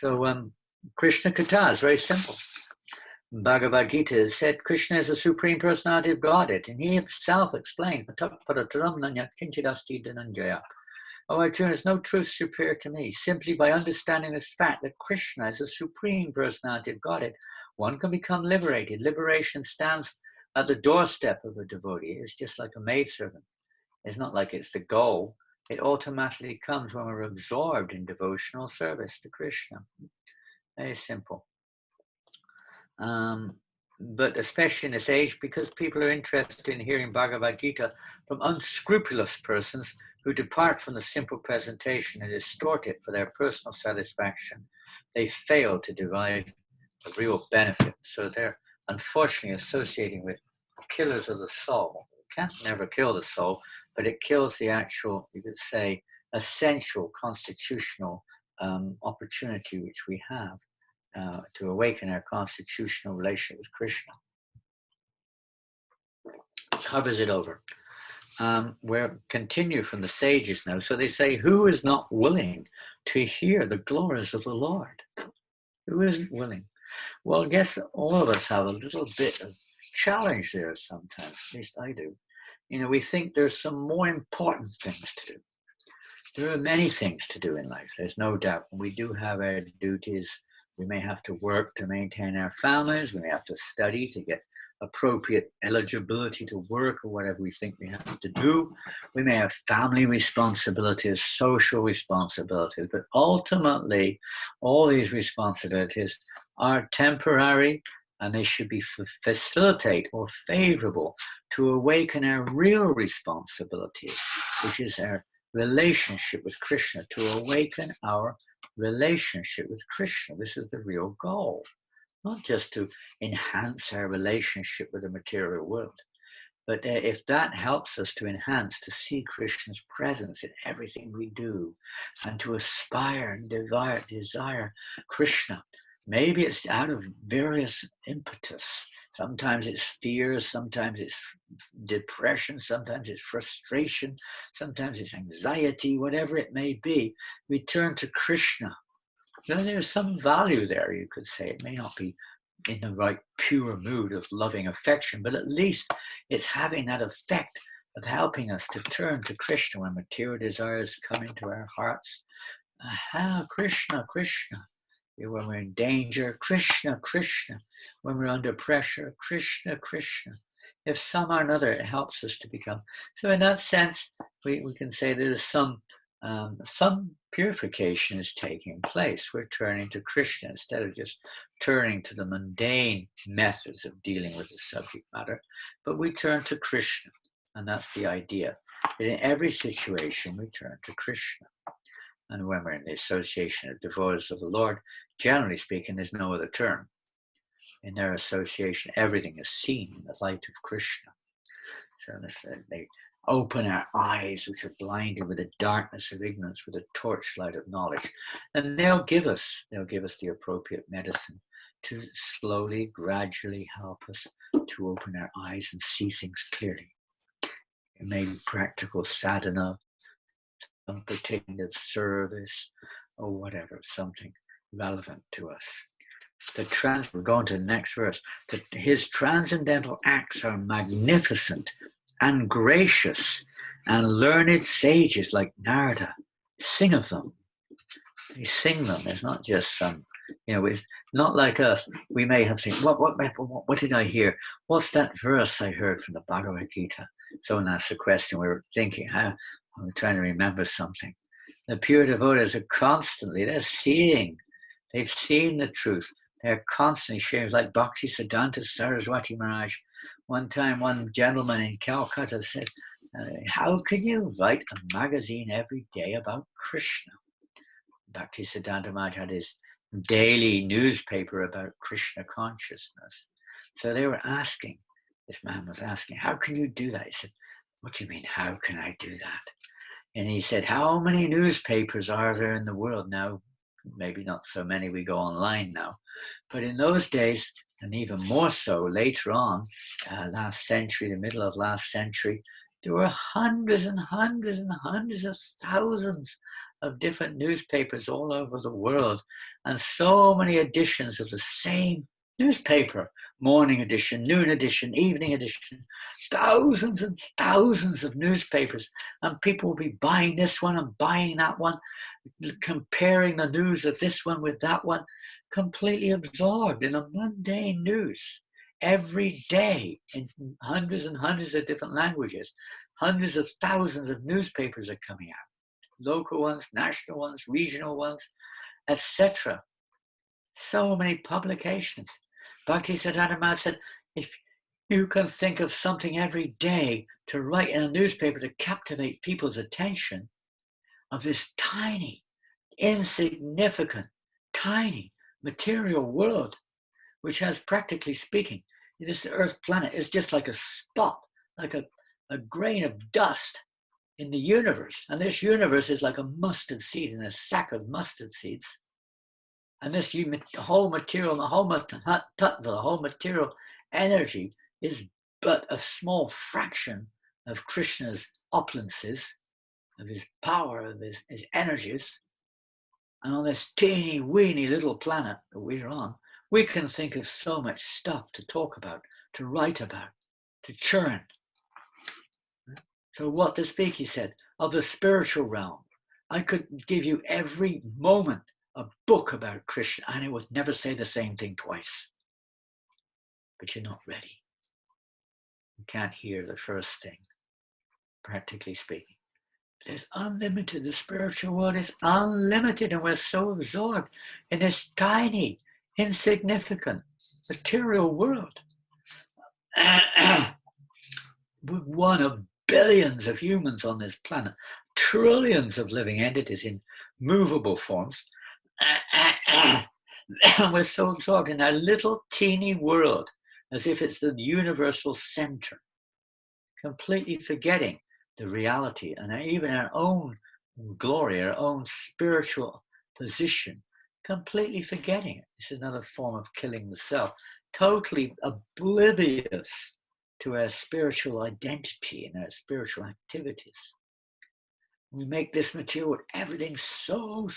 So Krishna Katha is very simple. Bhagavad Gita said Krishna is the Supreme Personality of Godhead, and he himself explained, "Oh Arjuna, there's no truth superior to me. Simply by understanding this fact that Krishna is the Supreme Personality of Godhead, one can become liberated. Liberation stands at the doorstep of a devotee. It's just like a maidservant. It's not like it's the goal. It automatically comes when we're absorbed in devotional service to Krishna. Very simple. But especially in this age, because people are interested in hearing Bhagavad Gita from unscrupulous persons who depart from the simple presentation and distort it for their personal satisfaction, they fail to derive the real benefit. So they're unfortunately associating with killers of the soul. It can't never kill the soul, but it kills the actual, you could say, essential constitutional opportunity which we have to awaken our constitutional relationship with Krishna. Covers it over. We'll continue from the sages now. So they say, who is not willing to hear the glories of the Lord? Who isn't willing? Well, I guess all of us have a little bit of challenge there sometimes, at least I do. You know, we think there's some more important things to do. There are many things to do in life, there's no doubt. We do have our duties. We may have to work to maintain our families. We may have to study to get appropriate eligibility to work or whatever we think we have to do. We may have family responsibilities, social responsibilities, but ultimately all these responsibilities are temporary, and they should be facilitate or favorable to awaken our real responsibility, which is our relationship with Krishna, to awaken our relationship with Krishna. This is the real goal. Not just to enhance our relationship with the material world, but if that helps us to enhance, to see Krishna's presence in everything we do, and to aspire and desire Krishna. Maybe it's out of various impetus. Sometimes it's fear, sometimes it's depression, sometimes it's frustration, sometimes it's anxiety, whatever it may be. We turn to Krishna. Then there's some value there, you could say. It may not be in the right pure mood of loving affection, but at least it's having that effect of helping us to turn to Krishna when material desires come into our hearts. Krishna, Krishna. When we're in danger, Krishna, Krishna. When we're under pressure, Krishna, Krishna. If some or another, it helps us to become. So in that sense, we can say there's some purification is taking place. We're turning to Krishna instead of just turning to the mundane methods of dealing with the subject matter, but we turn to Krishna. And that's the idea. That in every situation, we turn to Krishna. And when we're in the association of devotees of the Lord, generally speaking, there's no other term. In their association, everything is seen in the light of Krishna. So they open our eyes, which are blinded with the darkness of ignorance, with the torchlight of knowledge. And they'll give us the appropriate medicine to slowly, gradually help us to open our eyes and see things clearly. It may be practical sadhana, some particular service, or whatever, something relevant to us. We're going to the next verse. His transcendental acts are magnificent and gracious, and learned sages like Narada sing of them. They sing them. It's not just some, it's not like us. We may have seen, what did I hear? What's that verse I heard from the Bhagavad Gita? Someone asked the question, we were thinking, I'm trying to remember something. The pure devotees are constantly, they've seen the truth. They're constantly sharing, like Bhakti Siddhanta Saraswati Maharaj. One time, one gentleman in Calcutta said, how can you write a magazine every day about Krishna? Bhakti Siddhanta Maharaj had his daily newspaper about Krishna consciousness. So they were asking, this man was asking, how can you do that? He said, what do you mean, how can I do that? And he said, how many newspapers are there in the world now? Maybe not so many, we go online now. But in those days, and even more so later on, last century, the middle of last century, there were hundreds and hundreds and hundreds of thousands of different newspapers all over the world, and so many editions of the same newspaper, morning edition, noon edition, evening edition, thousands and thousands of newspapers, and people will be buying this one and buying that one, comparing the news of this one with that one, completely absorbed in the mundane news. Every day in hundreds and hundreds of different languages, hundreds of thousands of newspapers are coming out, local ones, national ones, regional ones, etc. So many publications. Bhaktisiddhanta Maharaj said, if you can think of something every day to write in a newspaper to captivate people's attention of this tiny, insignificant, tiny material world, which has, practically speaking, this Earth planet is just like a spot, like a grain of dust in the universe. And this universe is like a mustard seed in a sack of mustard seeds. And this whole material, the whole the whole material energy is but a small fraction of Krishna's opulences, of his power, of his energies. And on this teeny weeny little planet that we're on, we can think of so much stuff to talk about, to write about, to churn. So what the speaker said, of the spiritual realm, I could give you every moment a book about Krishna and it would never say the same thing twice. But you're not ready. You can't hear the first thing, practically speaking. There's unlimited, the spiritual world is unlimited, and we're so absorbed in this tiny, insignificant material world. We're one of billions of humans on this planet, trillions of living entities in movable forms. And we're so absorbed in our little teeny world as if it's the universal center, completely forgetting the reality and even our own glory, our own spiritual position, completely forgetting it. This is another form of killing the self, totally oblivious to our spiritual identity and our spiritual activities. We make this material, everything so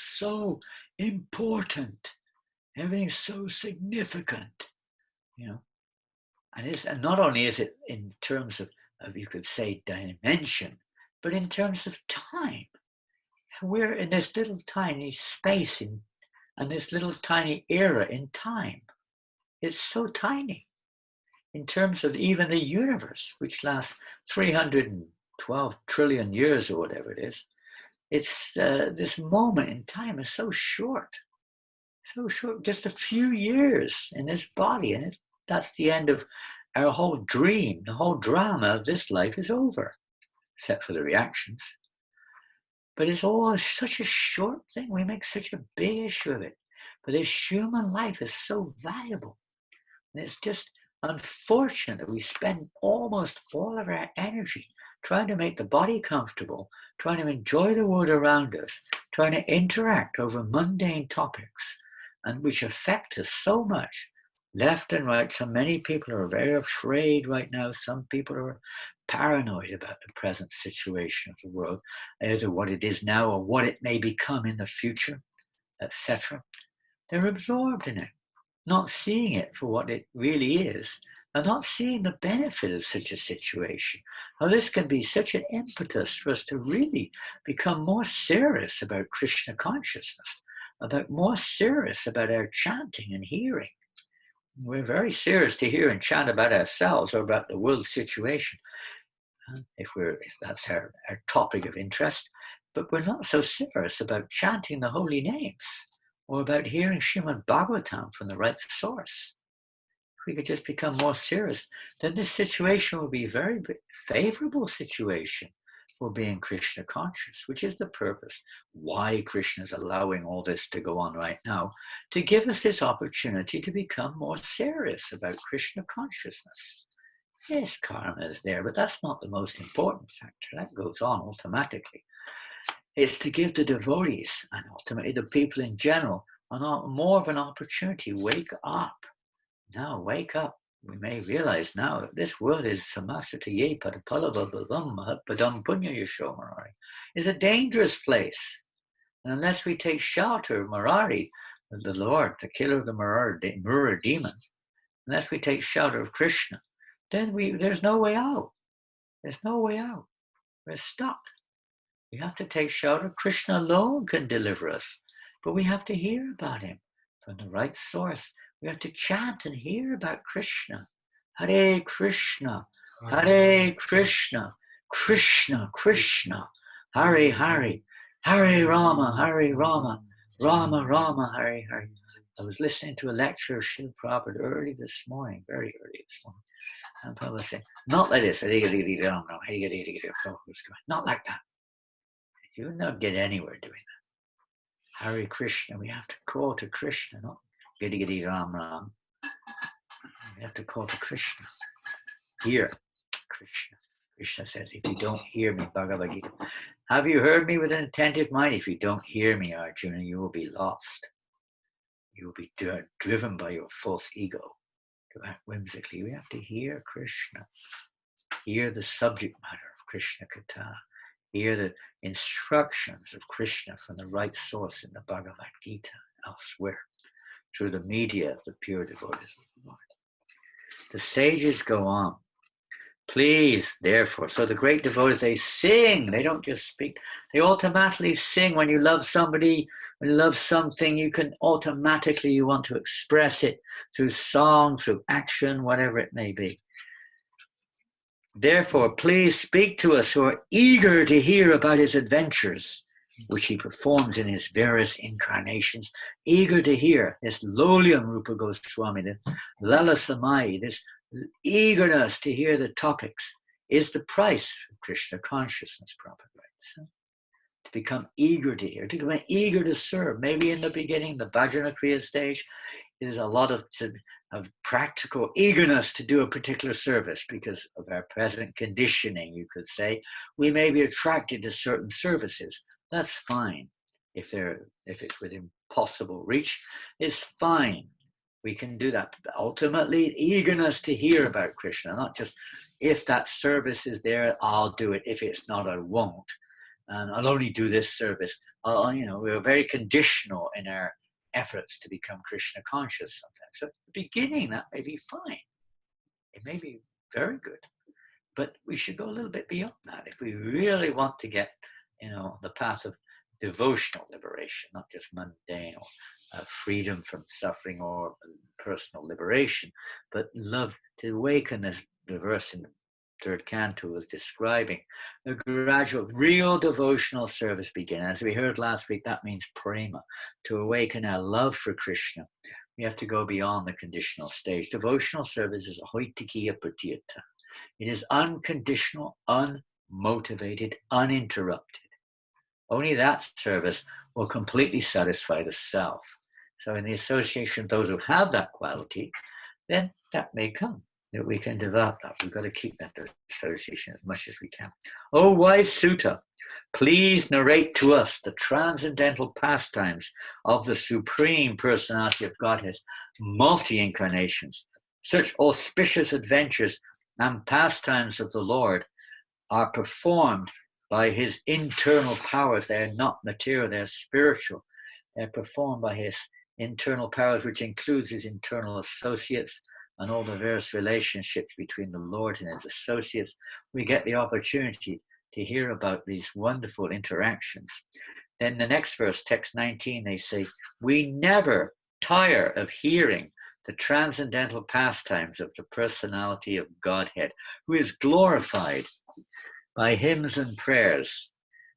important, everything so significant, And not only is it in terms of you could say dimension, but in terms of time. We're in this little tiny space and this little tiny era in time. It's so tiny in terms of even the universe, which lasts 312 trillion years or whatever it is. It's this moment in time is so short, just a few years in this body, and that's the end of our whole dream. The whole drama of this life is over, except for the reactions. But it's all such a short thing. We make such a big issue of it. But this human life is so valuable. And it's just unfortunate that we spend almost all of our energy trying to make the body comfortable, trying to enjoy the world around us, trying to interact over mundane topics, and which affect us so much, left and right. So many people are very afraid right now. Some people are paranoid about the present situation of the world, either what it is now or what it may become in the future, etc. They're absorbed in it, not seeing it for what it really is, and not seeing the benefit of such a situation. How this can be such an impetus for us to really become more serious about Krishna consciousness, more serious about our chanting and hearing. We're very serious to hear and chant about ourselves or about the world situation, if that's our topic of interest, but we're not so serious about chanting the holy names or about hearing Srimad Bhagavatam from the right source. If we could just become more serious, then this situation will be a very favorable situation for being Krishna conscious, which is the purpose why Krishna is allowing all this to go on right now, to give us this opportunity to become more serious about Krishna consciousness. Yes, karma is there, but that's not the most important factor. That goes on automatically. It's to give the devotees and ultimately the people in general more of an opportunity. Wake up. Now, wake up. We may realize now that this world is samasataye padapalababam mahatpadam punya yashomarari, is a dangerous place. And unless we take shelter of Murari, the Lord, the killer of the Murari demon, unless we take shelter of Krishna, then there's no way out. There's no way out. We're stuck. We have to take shelter. Krishna alone can deliver us, but we have to hear about him from the right source. We have to chant and hear about Krishna. Hare Krishna, Hare Krishna, Krishna Krishna, Hare Hare, Hare Rama, Rama Rama, Hare Hare. I was listening to a lecture of Srila Prabhupada early this morning, very early this morning. And Prabhupada was saying, not like this, not like that. You will not get anywhere doing that. Hare Krishna, we have to call to Krishna, not Gidi Ram Ram. We have to call to Krishna. Hear Krishna. Krishna says, if you don't hear me, Bhagavad Gita, have you heard me with an attentive mind? If you don't hear me, Arjuna, you will be lost. You will be driven by your false ego to act whimsically. We have to hear Krishna, hear the subject matter of Krishna Katha, hear the instructions of Krishna from the right source in the Bhagavad Gita and elsewhere, through the media of the pure devotees of the Lord. The sages go on. Please, therefore, so the great devotees, they sing, they don't just speak, they automatically sing. When you love somebody, when you love something, you can automatically, you want to express it through song, through action, whatever it may be. Therefore, please speak to us who are eager to hear about his adventures, which he performs in his various incarnations, eager to hear this Lolyam Rupa Goswami, this Lala Samai, this eagerness to hear the topics is the price of Krishna consciousness, Prabhupada writes. To become eager to hear, to become eager to serve. Maybe in the beginning, the Bhajana Kriya stage, there's a lot of practical eagerness to do a particular service because of our present conditioning, you could say. We may be attracted to certain services. That's fine. If it's within possible reach, it's fine. We can do that. But ultimately, eagerness to hear about Krishna, not just if that service is there, I'll do it. If it's not, I won't. And I'll only do this service. We're very conditional in our efforts to become Krishna conscious sometimes. So at the beginning, that may be fine. It may be very good. But we should go a little bit beyond that if we really want to get, the path of devotional liberation, not just mundane or freedom from suffering or personal liberation, but love to awaken, as the verse in the third canto was describing, a gradual, real devotional service begin. As we heard last week, that means prema, to awaken our love for Krishna. We have to go beyond the conditional stage. Devotional service is hoitikiya pratiyata. It is unconditional, unmotivated, uninterrupted. Only that service will completely satisfy the self. So in the association of those who have that quality, then that may come, that we can develop that. We've got to keep that association as much as we can. Oh, wise Sutta, please narrate to us the transcendental pastimes of the Supreme Personality of Godhead's multi-incarnations. Such auspicious adventures and pastimes of the Lord are performed by his internal powers. They are not material, they're spiritual. They're performed by his internal powers, which includes his internal associates and all the various relationships between the Lord and his associates. We get the opportunity to hear about these wonderful interactions. Then the next verse, text 19, they say, we never tire of hearing the transcendental pastimes of the personality of Godhead, who is glorified by hymns and prayers.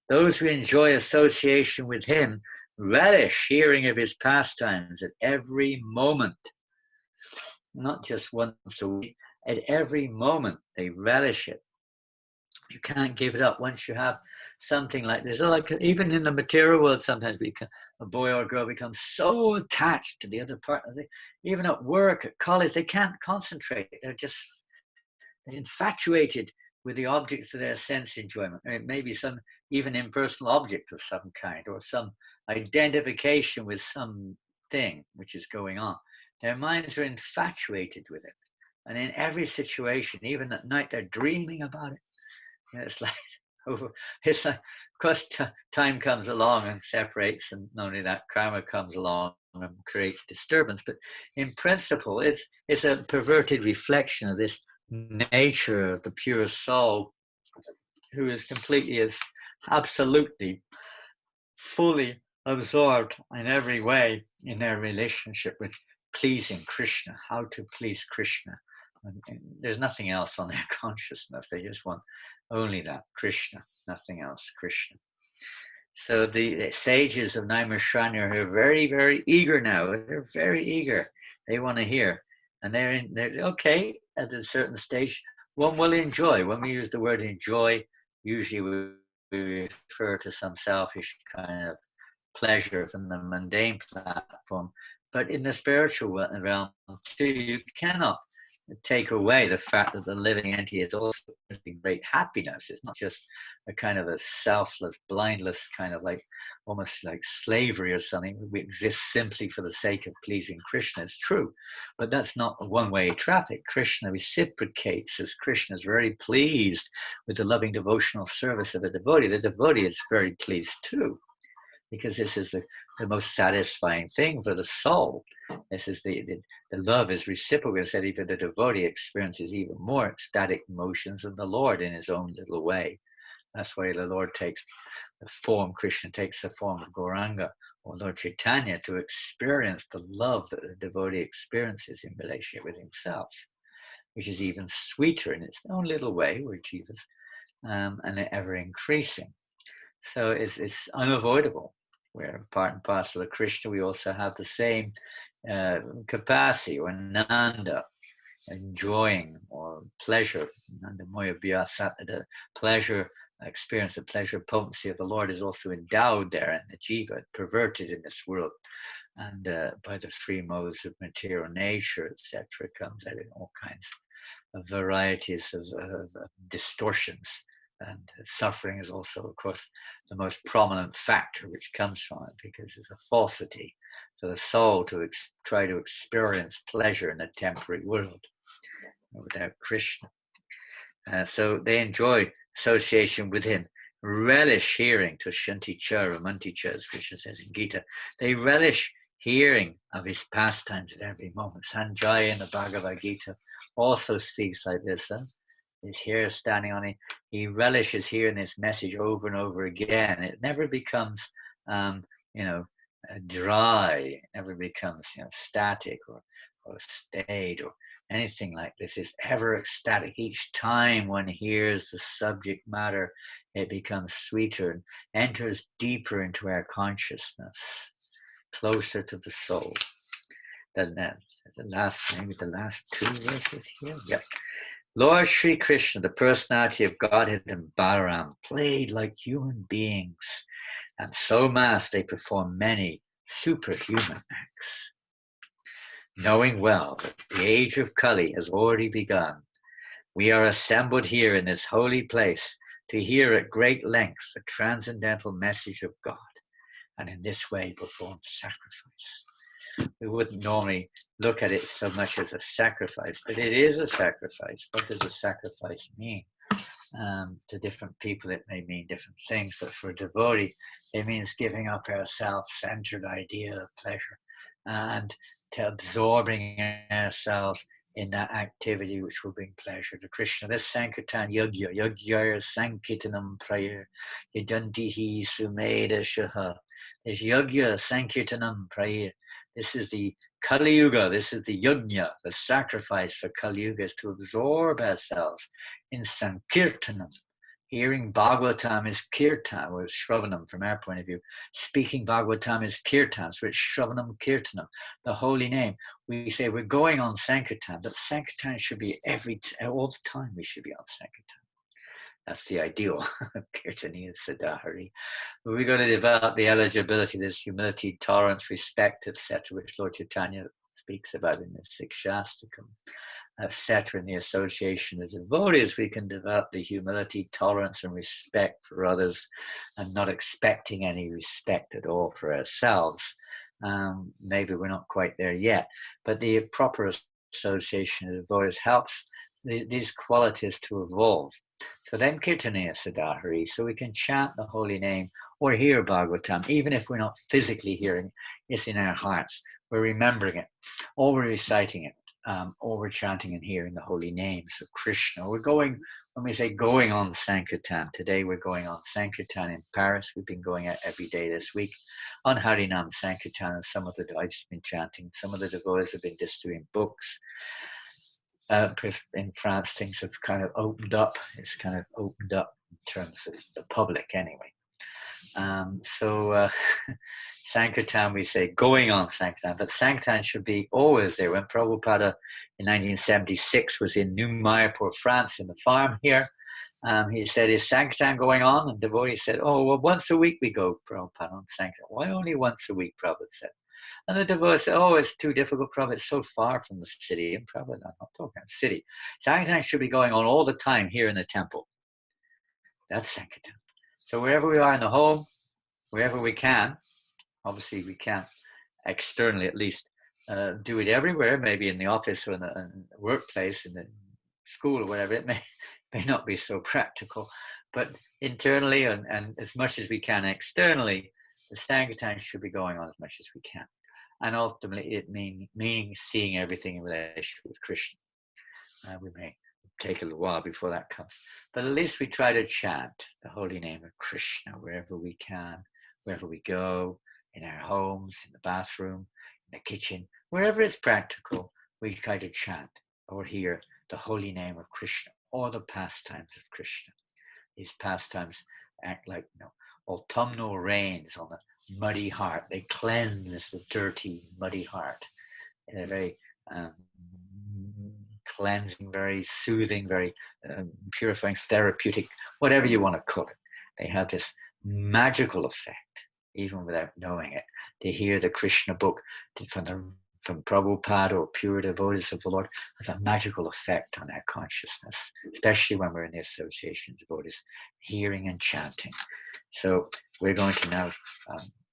Those who enjoy association with him relish hearing of his pastimes at every moment. Not just once a week, at every moment they relish it. You can't give it up once you have something like this. Like even in the material world, sometimes a boy or a girl becomes so attached to the other partner. Even at work, at college, they can't concentrate. They're infatuated with the objects of their sense enjoyment. It may be some even impersonal object of some kind, or some identification with something which is going on. Their minds are infatuated with it. And in every situation, even at night, they're dreaming about it. It's like, of course, time comes along and separates, and not only that, karma comes along and creates disturbance. But in principle, it's a perverted reflection of this nature of the pure soul, who is absolutely, fully absorbed in every way in their relationship with pleasing Krishna, how to please Krishna. And there's nothing else on their consciousness. They just want only that, Krishna, nothing else, Krishna. So the sages of Naimisharanya are very, very eager now. They're very eager. They want to hear. And they're okay, at a certain stage, one will enjoy. When we use the word enjoy, usually we refer to some selfish kind of pleasure from the mundane platform. But in the spiritual realm too, you cannot take away the fact that the living entity is also great happiness. It's not just a kind of a selfless, blindless kind of like almost like slavery or something. We exist simply for the sake of pleasing Krishna. It's true, but that's not a one-way traffic. Krishna reciprocates as Krishna is very pleased with the loving devotional service of a devotee. The devotee is very pleased too, because this is the most satisfying thing for the soul. This is the love is reciprocal. Said even the devotee experiences even more ecstatic emotions than the Lord in his own little way. That's why the Lord takes the form, Krishna takes the form of Gauranga or Lord Chaitanya to experience the love that the devotee experiences in relationship with himself, which is even sweeter in its own little way, we're jivas, and ever increasing. So it's unavoidable. We're part and parcel of Krishna. We also have the same capacity or nanda, enjoying or pleasure, nanda moya vyasa, the pleasure experience, the pleasure potency of the Lord is also endowed there in the jiva, perverted in this world. And by the three modes of material nature, etc., comes out in all kinds of varieties of distortions. And suffering is also, of course, the most prominent factor which comes from it, because it's a falsity for the soul to try to experience pleasure in a temporary world without Krishna. So they enjoy association with him, relish hearing to Shanti Chara, Manti Chara, as Krishna says in Gita. They relish hearing of his pastimes at every moment. Sanjaya in the Bhagavad Gita also speaks like this. His hair standing on it. He relishes hearing this message over and over again. It never becomes, dry. It never becomes, static or staid or anything like this. It's ever ecstatic. Each time one hears the subject matter, it becomes sweeter and enters deeper into our consciousness, closer to the soul. Maybe the last two verses here. Yep. Lord Sri Krishna, the personality of Godhead and Balaram, played like human beings, and so mass they perform many superhuman acts. Knowing well that the age of Kali has already begun, we are assembled here in this holy place to hear at great length the transcendental message of God, and in this way perform sacrifice. We wouldn't normally look at it so much as a sacrifice, but it is a sacrifice. What does a sacrifice mean? To different people, it may mean different things, but for a devotee, it means giving up our self-centered idea of pleasure and to absorbing ourselves in that activity which will bring pleasure to Krishna. This Sankirtan Yagya Sankirtanam prayer, Yajantihi Sumeda Shaha. This Yagya Sankirtanam prayer. This is the Kali Yuga, this is the yajna, the sacrifice for Kali Yuga, is to absorb ourselves in Sankirtanam. Hearing Bhagavatam is kirtan, or Shravanam from our point of view. Speaking Bhagavatam is kirtan, so it's Shravanam Kirtanam, the holy name. We say we're going on Sankirtan, but Sankirtan should be all the time we should be on Sankirtan. That's the ideal, Kirtaniya Sadhari. We're going to develop the eligibility, this humility, tolerance, respect, etc., which Lord Chaitanya speaks about in the Sikshastakam, etc. In the association of devotees, we can develop the humility, tolerance, and respect for others, and not expecting any respect at all for ourselves. Maybe we're not quite there yet, but the proper association of devotees helps these qualities to evolve. So then Kirtaniya Sadhari, so we can chant the holy name or hear Bhagavatam, even if we're not physically hearing it, it's in our hearts. We're remembering it, or we're reciting it, or we're chanting and hearing the holy names of Krishna. We're going, when we say going on Sankirtan, today we're going on Sankirtan in Paris. We've been going out every day this week on Harinam Sankirtan, and I've just been chanting. Some of the devotees have been just doing books. In France, things have kind of opened up. It's kind of opened up in terms of the public anyway. Sankirtan, we say going on Sankirtan, but Sankirtan should be always there. When Prabhupada in 1976 was in New Mayapur, France, in the farm here, he said, is Sankirtan going on? And devotee said, oh, well, once a week we go, Prabhupada, on Sankirtan. Why only once a week, Prabhupada said. And the devotees say, oh, it's too difficult, Prabhupada, it's so far from the city. And Prabhupada, I'm not talking about the city. Sankirtan should be going on all the time here in the temple. That's Sankirtan. So wherever we are in the home, wherever we can, obviously we can't externally at least do it everywhere, maybe in the office or in the workplace, in the school or whatever, it may not be so practical, but internally and as much as we can externally, the Sankirtan should be going on as much as we can. And ultimately it meaning seeing everything in relation with Krishna. We may take a little while before that comes, but at least we try to chant the holy name of Krishna wherever we can, wherever we go, in our homes, in the bathroom, in the kitchen, wherever it's practical, we try to chant or hear the holy name of Krishna or the pastimes of Krishna. These pastimes act like autumnal rains on a muddy heart. They cleanse the dirty, muddy heart in a very cleansing, very soothing, very purifying, therapeutic, whatever you want to call it. They have this magical effect, even without knowing it. To hear the Krishna book from Prabhupada or pure devotees of the Lord has a magical effect on our consciousness, especially when we're in the association of devotees, hearing and chanting. So we're going to now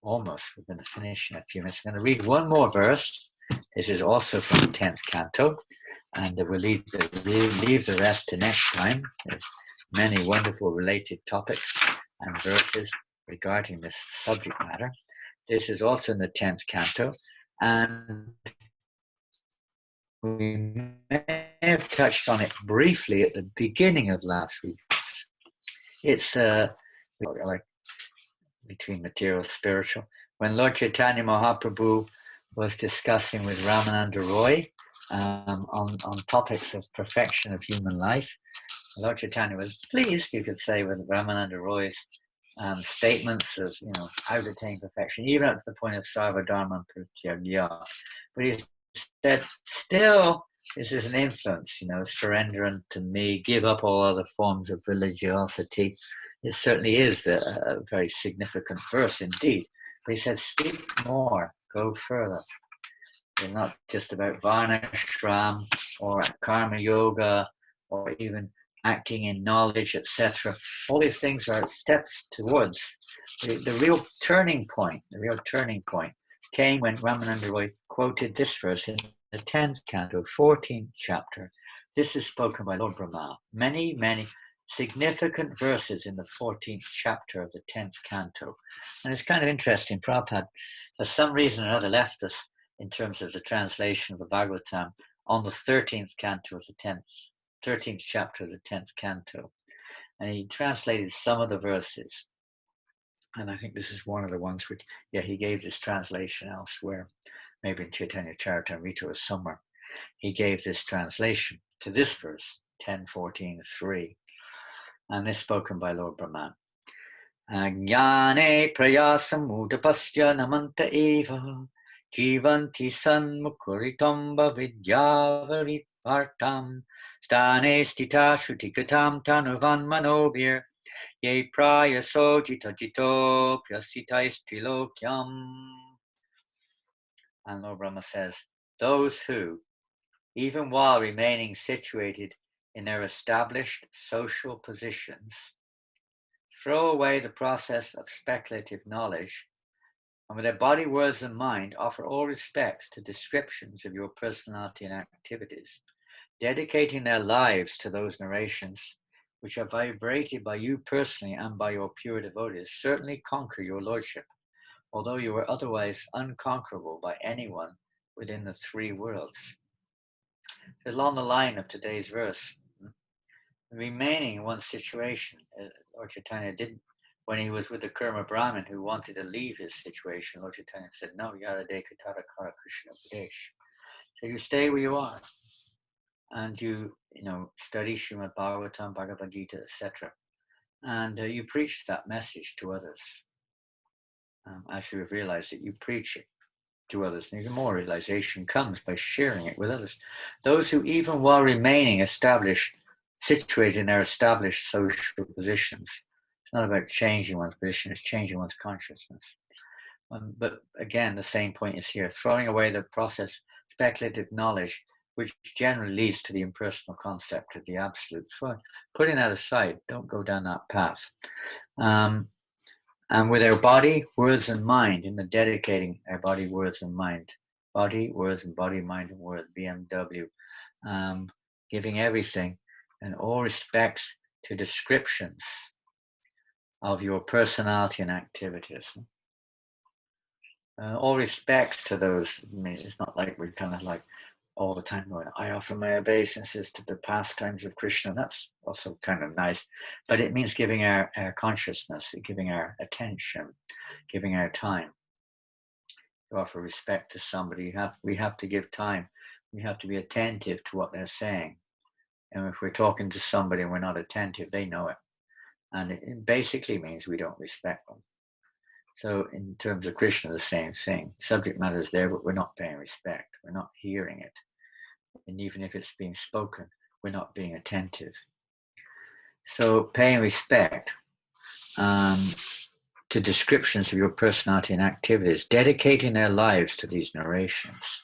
we're going to finish in a few minutes. I'm going to read one more verse. This is also from the 10th canto, and we'll leave the rest to next time. There's many wonderful related topics and verses regarding this subject matter. This is also in the 10th canto, and we may have touched on it briefly at the beginning of last week. It's like between material and spiritual. When Lord Chaitanya Mahaprabhu was discussing with Ramananda Roy on topics of perfection of human life, Lord Chaitanya was pleased, you could say, with Ramananda Roy's statements of how to attain perfection, even up to the point of Sarvadharma Pratyagya. But he said, still, this is an influence, surrender unto me, give up all other forms of religiosity. It certainly is a very significant verse indeed. But he said, speak more, go further. It's not just about Varnashram or Karma Yoga or even acting in knowledge, etc. All these things are steps towards the real turning point. The real turning point came when Ramananda Roy quoted this verse in the 10th canto, 14th chapter. This is spoken by Lord Brahma. Many, many significant verses in the 14th chapter of the 10th canto. And it's kind of interesting. Prabhupada, for some reason or other, left us in terms of the translation of the Bhagavatam on the 13th canto of the 13th chapter of the 10th canto. And he translated some of the verses. And I think this is one of the ones which, he gave this translation elsewhere, maybe in Chaitanya Charitamrita or somewhere. He gave this translation to this verse, 10:14:3. And this spoken by Lord Brahman. Jnane prayasam udapasya namanta eva jivanti sanmukuritam vidyavaripartam stane stita shutikatam tanuvan manobir ye prayaso jita jito pyasitais trilokyam. And Lord Brahma says, those who, even while remaining situated in their established social positions, throw away the process of speculative knowledge, and with their body, words, and mind offer all respects to descriptions of your personality and activities, dedicating their lives to those narrations which are vibrated by you personally and by your pure devotees, certainly conquer your lordship, although you are otherwise unconquerable by anyone within the three worlds. It's along the line of today's verse. Remaining in one situation, Lord Chaitanya didn't, when he was with the Kurma Brahmin who wanted to leave his situation, Lord Chaitanya said, no, Yada Deka Tara Kara Krishna Upadesh. So you stay where you are and you study Srimad Bhagavatam, Bhagavad Gita, etc. And you preach that message to others. As you have realized that you preach it to others, and even more realization comes by sharing it with others. Those who, even while remaining situated in their established social positions, it's not about changing one's position, it's changing one's consciousness. But again, the same point is here, throwing away the process, speculative knowledge, which generally leads to the impersonal concept of the absolute. So putting that aside, don't go down that path. And with our body, words, and mind, in the dedicating our body, words, and mind, body, words, and body, mind, and words, BMW, giving everything and all respects to descriptions of your personality and activities. All respects to those. I mean, it's not like we're kind of like all the time going, I offer my obeisances to the pastimes of Krishna. That's also kind of nice, but it means giving our consciousness, giving our attention, giving our time. To offer respect to somebody, we have to give time. We have to be attentive to what they're saying. And if we're talking to somebody and we're not attentive, they know it. And it basically means we don't respect them. So in terms of Krishna, the same thing. Subject matter is there, but we're not paying respect. We're not hearing it. And even if it's being spoken, we're not being attentive. So paying respect to descriptions of your personality and activities, dedicating their lives to these narrations.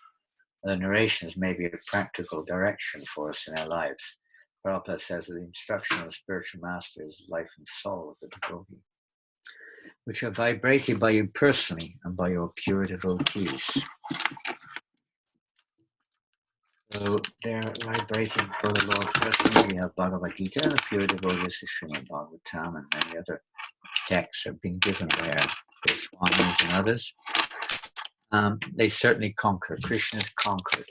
The narrations may be a practical direction for us in our lives. Prabhupada says that the instruction of the spiritual master is life and soul of the devotee, which are vibrated by you personally and by your pure devotees. So they're vibrated by the Lord personally. We have Bhagavad Gita, the pure devotees, Srimad Bhagavatam, and many other texts have been given there, Goswamis and others. They certainly conquer. Krishna is conquered.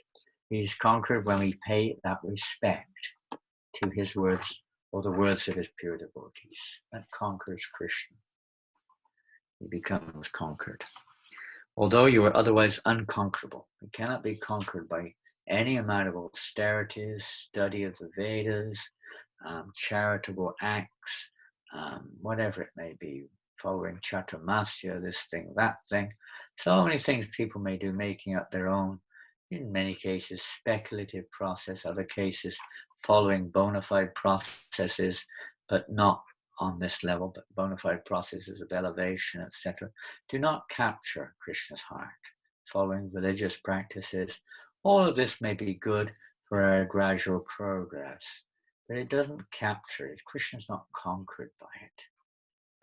He's conquered when we pay that respect to his words or the words of his pure devotees. That conquers Krishna. He becomes conquered. Although you are otherwise unconquerable, you cannot be conquered by any amount of austerities, study of the Vedas, charitable acts, whatever it may be, following Chaturmasya, this thing, that thing. So many things people may do, making up their own, in many cases, speculative process, other cases, following bona fide processes, but not on this level, but bona fide processes of elevation, etc., do not capture Krishna's heart. Following religious practices, all of this may be good for our gradual progress, but it doesn't capture it. Krishna's not conquered by it,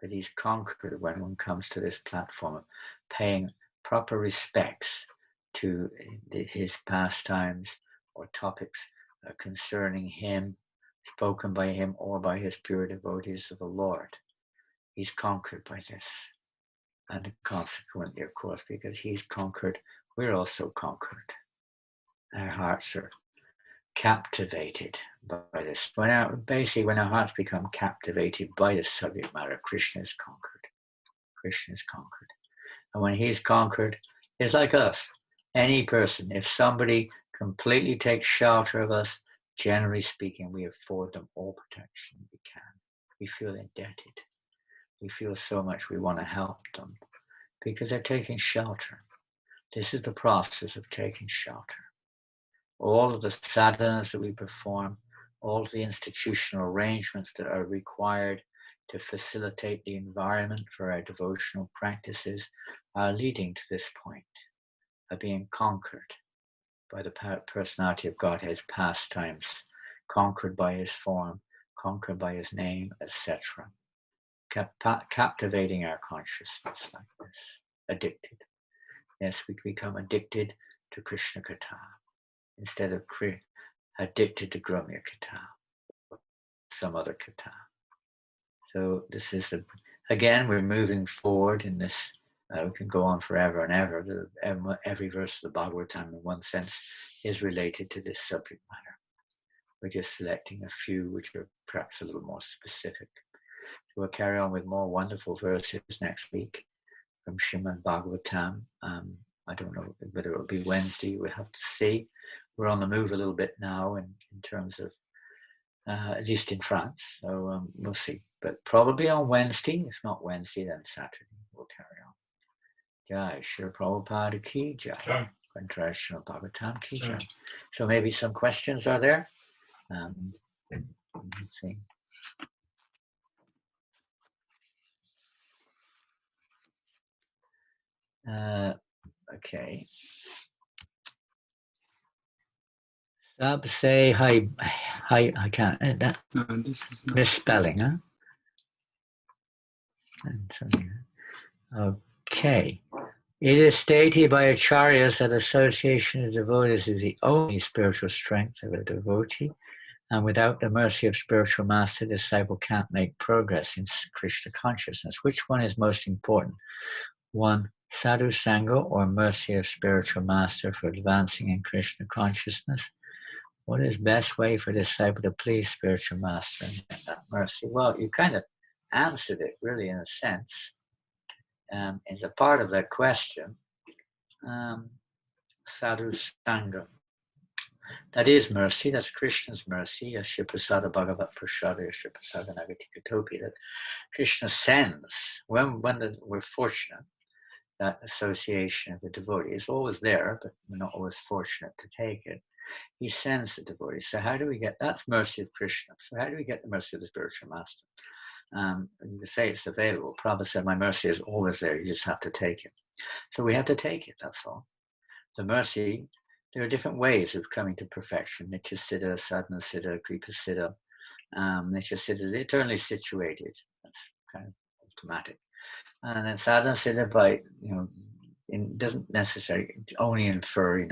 but he's conquered when one comes to this platform of paying proper respects to his pastimes or topics concerning him, spoken by him or by his pure devotees of the Lord. He's conquered by this. And consequently, of course, because he's conquered, we're also conquered. Our hearts are captivated by this. When our hearts become captivated by the subject matter, Krishna is conquered. Krishna is conquered. And when he's conquered, it's like us. Any person, if somebody completely takes shelter of us, generally speaking, we afford them all protection we can. We feel indebted. We feel so much we want to help them because they're taking shelter. This is the process of taking shelter. All of the sadhanas that we perform, all of the institutional arrangements that are required to facilitate the environment for our devotional practices are leading to this point of being conquered by the personality of Godhead's pastimes, conquered by his form, conquered by his name, etc. Captivating our consciousness like this, addicted. Yes, we become addicted to Krishna Katha instead of addicted to Gramya Katha, some other Katha. So this is, again, we're moving forward in this. We can go on forever and ever. Every verse of the Bhagavatam, in one sense, is related to this subject matter. We're just selecting a few which are perhaps a little more specific. So we'll carry on with more wonderful verses next week from Srimad Bhagavatam. I don't know whether it'll be Wednesday. We'll have to see. We're on the move a little bit now in terms of, at least in France. So we'll see. But probably on Wednesday. If not Wednesday, then Saturday. We'll carry on. Jai Srila Prabhupada ki jai. Srila Bhagavatam ki jai. So maybe some questions are there. Let's see. Okay. Sab say hi. I can't. That This is not. misspelling, huh? Okay. It is stated by acharyas that association of devotees is the only spiritual strength of a devotee, and without the mercy of spiritual master, the disciple can't make progress in Krishna consciousness. Which one is most important? One, sadhu sangha, or mercy of spiritual master for advancing in Krishna consciousness? What is best way for the disciple to please spiritual master and get that mercy? Well, you kind of answered it, really, in a sense. As a part of that question, sadhu sangha. That is mercy, that's Krishna's mercy, Yashiprasada Bhagavat Prasada Yashiprasada Nagatikatopi, that Krishna sends, when we're fortunate, that association of the devotee is always there, but we're not always fortunate to take it. He sends the devotee. So how do we get, that's mercy of Krishna. So how do we get the mercy of the spiritual master? You say it's available. Prabhupada said, my mercy is always there, you just have to take it. So we have to take it, that's all. The mercy, there are different ways of coming to perfection. Nitya Siddha, Sadhana Siddha, Kripa Siddha. Nitya Siddha is eternally situated. That's kind of automatic. And then Sadhana Siddha, by, it doesn't necessarily only infer,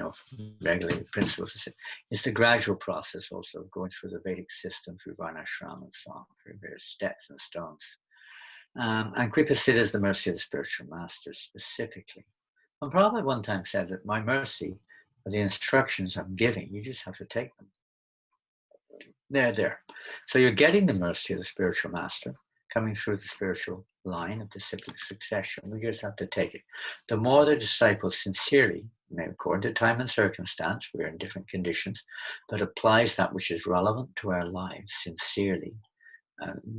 regulated principles. It's the gradual process also of going through the Vedic system, through Varnashram and so on, through various steps and stones. And Kripa Siddha is the mercy of the spiritual master specifically. And Prabhupada one time said that my mercy are the instructions I'm giving. You just have to take them. They're there. So you're getting the mercy of the spiritual master coming through the spiritual line of disciplic succession. We just have to take it. The more the disciple sincerely, according to time and circumstance, we're in different conditions, but applies that which is relevant to our lives sincerely,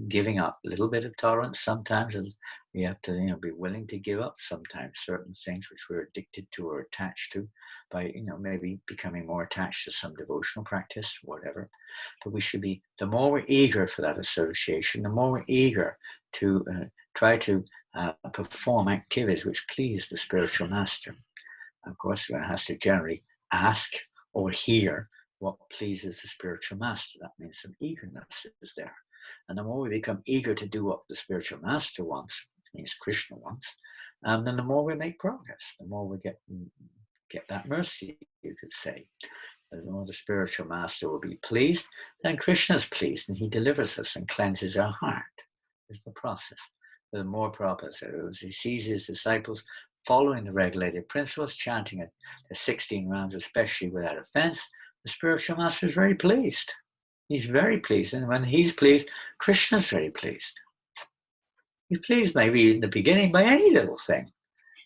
giving up a little bit of tolerance sometimes, and we have to be willing to give up sometimes certain things which we're addicted to or attached to, by maybe becoming more attached to some devotional practice, whatever. But we should be, the more we're eager for that association, the more we're eager to try to perform activities which please the spiritual master. Of course, one has to generally ask or hear what pleases the spiritual master. That means some eagerness is there. And the more we become eager to do what the spiritual master wants, means Krishna wants, then the more we make progress, the more we get that mercy, you could say. The more the spiritual master will be pleased, then Krishna is pleased, and he delivers us and cleanses our heart. Is the process. The more Prabhupada says, he sees his disciples following the regulated principles, chanting at the 16 rounds, especially without offense, the spiritual master is very pleased. He's very pleased. And when he's pleased, Krishna's very pleased. He's pleased maybe in the beginning by any little thing.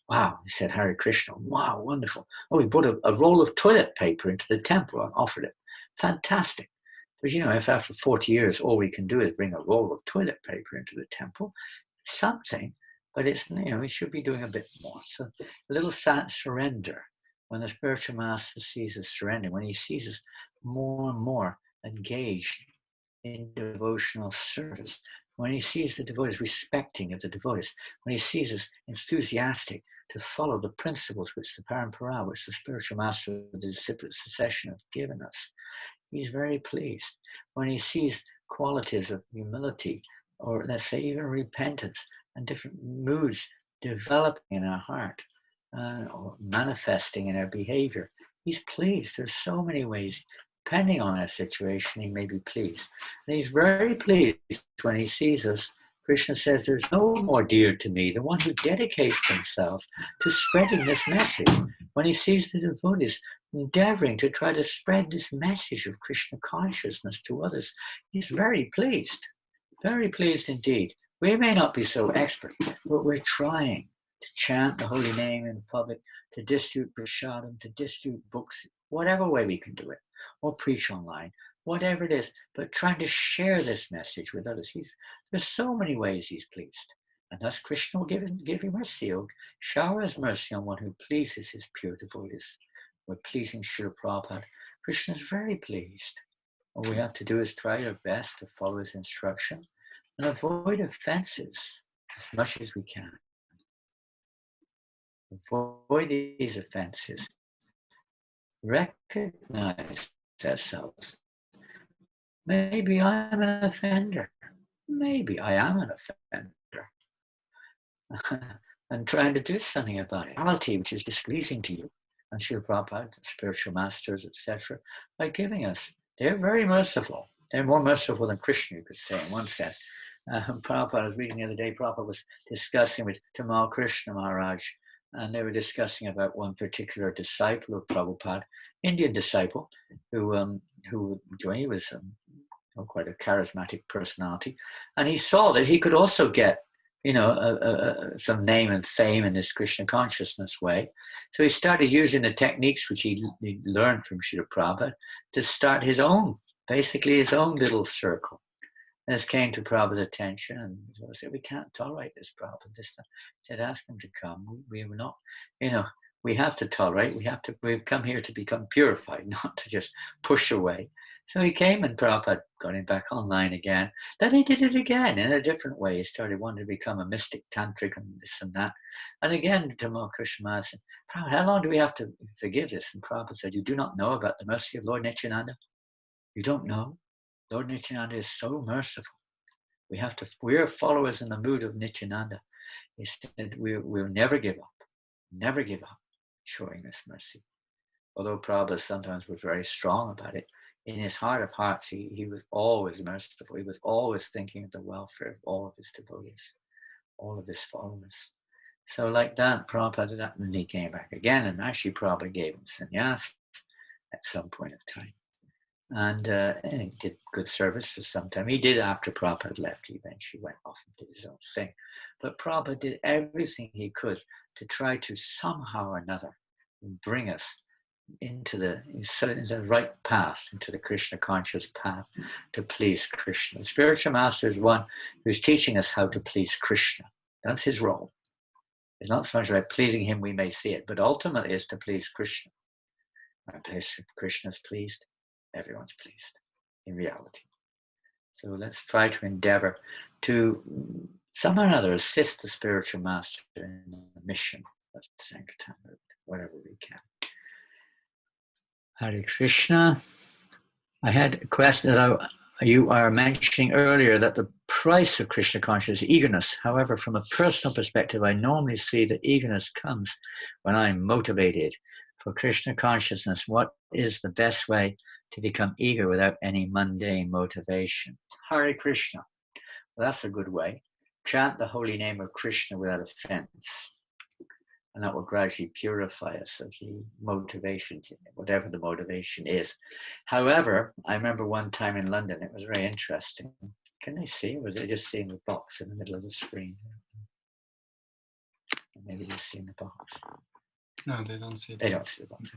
Wow, he said, Hare Krishna. Wow, wonderful. Oh, he brought a roll of toilet paper into the temple and offered it. Fantastic. But if after 40 years all we can do is bring a roll of toilet paper into the temple, it's something, but it's, we should be doing a bit more. So a little surrender. When the spiritual master sees us surrendering, when he sees us more and more engaged in devotional service, when he sees the devotees respecting of the devotees, when he sees us enthusiastic to follow the principles which the parampara, which the spiritual master of the disciplic succession have given us, he's very pleased. When he sees qualities of humility, or let's say even repentance, and different moods developing in our heart, or manifesting in our behavior, he's pleased. There's so many ways. Depending on our situation, he may be pleased. And he's very pleased when he sees us. Krishna says, there's no more dear to me, the one who dedicates themselves to spreading this message. When he sees the devotees endeavoring to try to spread this message of Krishna consciousness to others, he's very pleased indeed. We may not be so expert, but we're trying to chant the holy name in public, to distribute prasadam, to distribute books, whatever way we can do it, or preach online, whatever it is, but trying to share this message with others. There's so many ways he's pleased. And thus Krishna will give him mercy. He'll shower his mercy on one who pleases his pure devotees. We're pleasing Srila Prabhupada. Krishna is very pleased. All we have to do is try our best to follow his instruction and avoid offenses as much as we can. avoid these offenses, recognize ourselves. Maybe I'm an offender. Maybe I am an offender. And trying to do something about it. Reality which is displeasing to you. And Srila Prabhupada, spiritual masters, etc., by giving us, they're very merciful. They're more merciful than Krishna, you could say, in one sense. Prabhupada, I was reading the other day, Prabhupada was discussing with Tamal Krishna Maharaj, and they were discussing about one particular disciple of Prabhupada, Indian disciple, who he was quite a charismatic personality, and he saw that he could also get, some name and fame in this Krishna consciousness way. So he started using the techniques which he learned from Srila Prabhupada to start his own little circle. And this came to Prabhupada's attention, and I said, we can't tolerate this, Prabhupada. This time. I said, ask him to come. We were not, we have to tolerate. We've come here to become purified, not to just push away. So he came, and Prabhupada got him back online again. Then he did it again in a different way. He started wanting to become a mystic tantric and this and that. And again, Tamal Krishna Maharaj said, Prabhupada, how long do we have to forgive this? And Prabhupada said, you do not know about the mercy of Lord Nityananda? You don't know? Lord Nityananda is so merciful. We're followers in the mood of Nityananda. He said, we'll never give up showing this mercy. Although Prabhupada sometimes was very strong about it, in his heart of hearts, he was always merciful. He was always thinking of the welfare of all of his devotees, all of his followers. So like that, Prabhupada did that, and he came back again, and actually Prabhupada gave him sannyas at some point of time. And he did good service for some time. He did after Prabhupada left. He eventually went off and did his own thing. But Prabhupada did everything he could to try to somehow or another bring us into the right path, into the Krishna conscious path to please Krishna. The spiritual master is one who's teaching us how to please Krishna. That's his role. It's not so much about pleasing him, we may see it, but ultimately it's to please Krishna. When Krishna is pleased, everyone's pleased in reality. So let's try to endeavor to somehow or another assist the spiritual master in the mission of Sankirtan, whatever we can. Hare Krishna. I had a question that you are mentioning earlier, that the price of Krishna consciousness is eagerness. However, from a personal perspective, I normally see that eagerness comes when I'm motivated for Krishna consciousness. What is the best way to become eager without any mundane motivation? Hare Krishna. Well, that's a good way. Chant the holy name of Krishna without offense. And that will gradually purify us of the motivation, whatever the motivation is. However, I remember one time in London, it was very interesting. Can they see? Or was they just seeing the box in the middle of the screen? Maybe they've seen the box. No, they don't see. They don't see the box.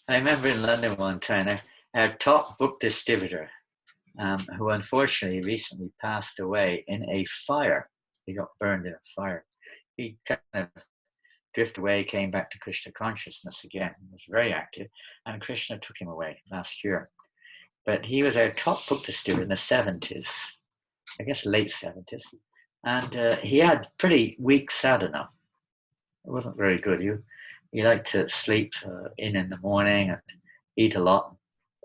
I remember in London one time, our top book distributor, who unfortunately recently passed away in a fire. He got burned in a fire. He kind of drifted away, came back to Krishna consciousness again. He was very active, and Krishna took him away last year. But he was our top book distributor in the 70s, I guess late 70s. And he had pretty weak sadhana. It wasn't very good. He liked to sleep in the morning and eat a lot.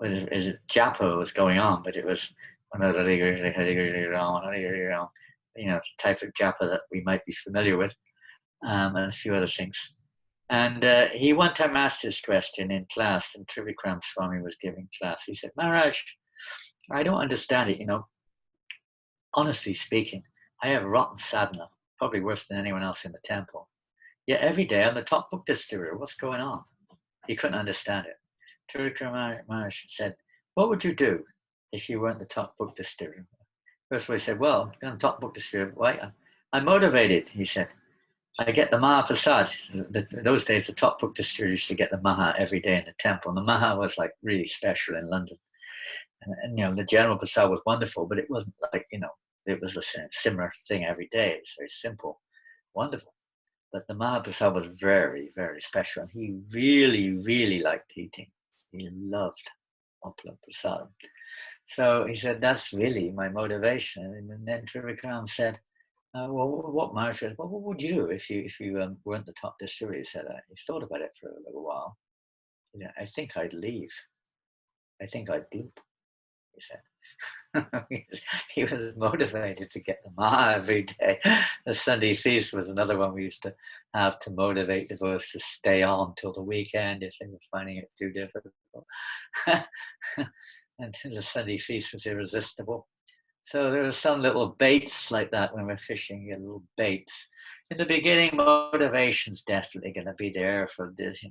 His japa was going on, but it was one of the type of japa that we might be familiar with, and a few other things. And he one time asked this question in class, and Trivikram Swami was giving class. He said, Maharaj, I don't understand it, Honestly speaking, I have rotten sadhana, probably worse than anyone else in the temple. Yet every day I'm the top book distributor. What's going on? He couldn't understand it. Trivikram Maharaj said, what would you do if you weren't the top book distributor? First of all, he said, well, I'm the top book distributor. Why? I'm motivated, he said. I get the Mahaprasad. Those days, the top book distributor used to get the Maha every day in the temple. And the Maha was like really special in London. And the general Prasad was wonderful, but it wasn't like, it was a similar thing every day. It was very simple, wonderful. But the Mahaprasad was very, very special. And he really, really liked eating. He loved Apla Prasad. So he said, that's really my motivation. And then Trivikram said, well, what Maharaj said, well, what would you do if you weren't the top distillery? He said, he thought about it for a little while. Yeah, I think I'd leave. I think I'd bloop, he said. he was motivated to get the Maha every day. The Sunday feast was another one we used to have to motivate devotees to stay on till the weekend if they were finding it too difficult. And the Sunday feast was irresistible. So there were some little baits like that when we're fishing, you get little baits. In the beginning, motivation's definitely going to be there for this,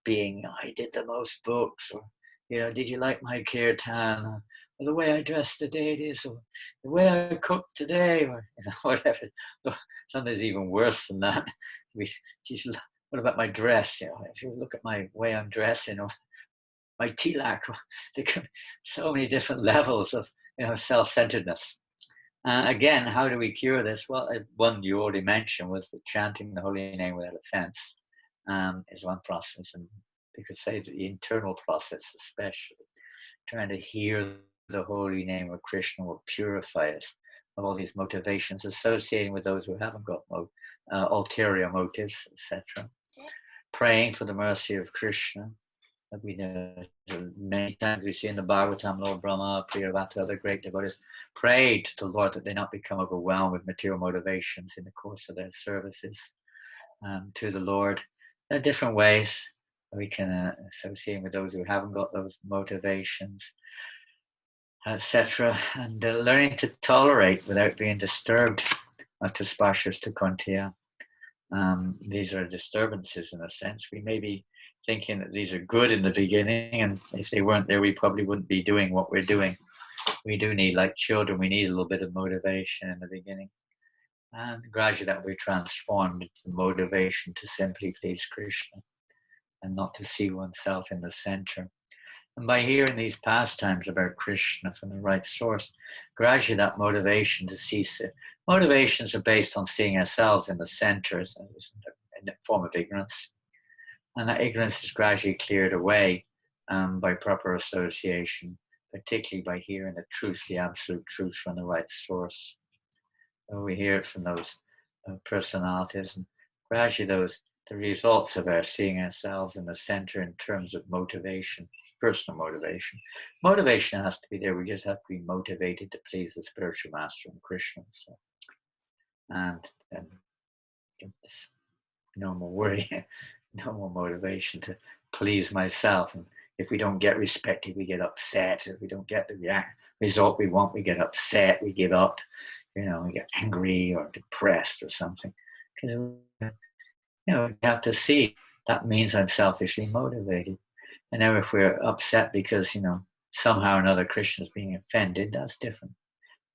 being, I did the most books, or, did you like my kirtan, or the way I dressed today, or the way I cooked today, or whatever. Sometimes even worse than that. What about my dress? If you look at my way I'm dressing, or my tilak, there could be so many different levels of self-centeredness. Again, how do we cure this? Well, one you already mentioned was the chanting the holy name without offense is one process, and you could say that the internal process, especially trying to hear the holy name of Krishna, will purify us of all these motivations associating with those who haven't got ulterior motives, etc. Praying for the mercy of Krishna. We know many times we see in the Bhagavatam, Lord Brahma, Priyavata, other great devotees prayed to the Lord that they not become overwhelmed with material motivations in the course of their services to the Lord. There are different ways we can associate with those who haven't got those motivations, etc. And learning to tolerate without being disturbed. Atuspashas to Kontia. These are disturbances in a sense. We may be thinking that these are good in the beginning, and if they weren't there, we probably wouldn't be doing what we're doing. We do need, like children, we need a little bit of motivation in the beginning. And gradually that will be transformed into motivation to simply please Krishna and not to see oneself in the center. And by hearing these pastimes about Krishna from the right source, gradually that motivation to cease. Motivations are based on seeing ourselves in the center in the form of ignorance. And that ignorance is gradually cleared away by proper association, particularly by hearing the truth, the absolute truth from the right source. So we hear it from those personalities, and gradually the results of our seeing ourselves in the center in terms of motivation, personal motivation. Motivation has to be there. We just have to be motivated to please the spiritual master and Krishna. So, and then no more worry, no more motivation to please myself. And if we don't get respected, we get upset. If we don't get the result we want, we get upset, we give up, we get angry or depressed or something. Because we have to see that means I'm selfishly motivated. And now if we're upset because, somehow or another Krishna's being offended, that's different.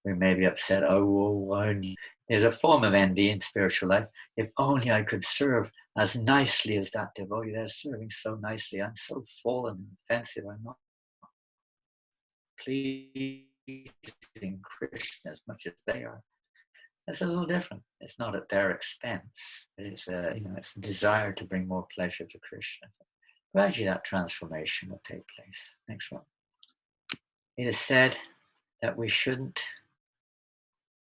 We may be upset, there's a form of envy in spiritual life. If only I could serve as nicely as that devotee, they're serving so nicely. I'm so fallen and offensive. I'm not pleasing Krishna as much as they are. That's a little different. It's not at their expense. It's it's a desire to bring more pleasure to Krishna. Gradually that transformation will take place. Next one. It is said that we shouldn't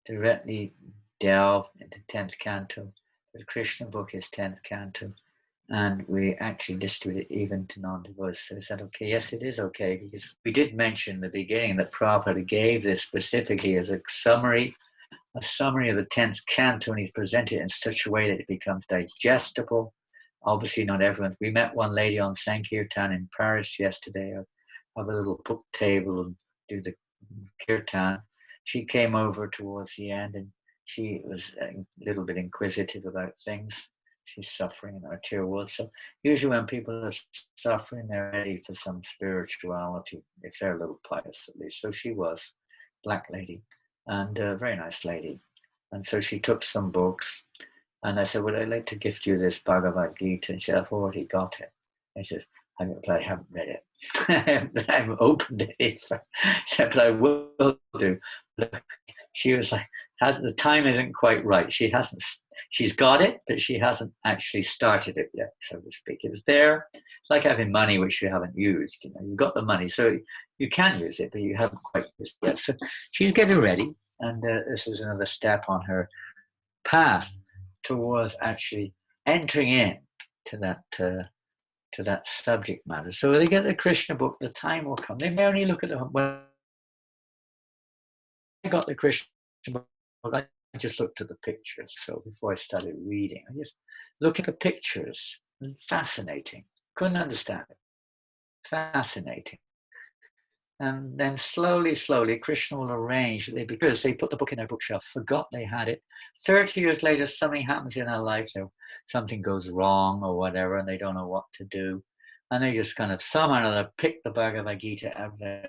directly delve into 10th canto. The Krishna book is 10th canto, and we actually distribute it even to non-devotees. So is that okay? Yes, it is okay, because we did mention in the beginning that Prabhupada gave this specifically as a summary of the 10th canto, and he's presented it in such a way that it becomes digestible. Obviously not everyone. We met one lady on Sankirtan in Paris yesterday. I have a little book table and do the kirtan. She came over towards the end, and she was a little bit inquisitive about things. She's suffering in arterial wood. So usually when people are suffering, they're ready for some spirituality, if they're a little pious at least. So she was, black lady, and a very nice lady. And so she took some books, and I said, would I like to gift you this Bhagavad Gita? And she said, I've already got it. I said, I haven't read it. I haven't opened it. So I said, but I will do. She was like, the time isn't quite right. She's got it, but she hasn't actually started it yet, so to speak. It's there. It's like having money which you haven't used. You've got the money, so you can use it, but you haven't quite used it yet. So she's getting ready, and this is another step on her path towards actually entering in to that subject matter. So when they get the Krishna book, the time will come. They may only look at the when I got the Krishna book, I just looked at the pictures. So before I started reading, I just looked at the pictures. Fascinating. Couldn't understand it. Fascinating. And then slowly, Krishna will arrange that because they put the book in their bookshelf, forgot they had it. 30 years later, something happens in their life, so something goes wrong or whatever, and they don't know what to do. And they just kind of somehow or other pick the Bhagavad Gita out of their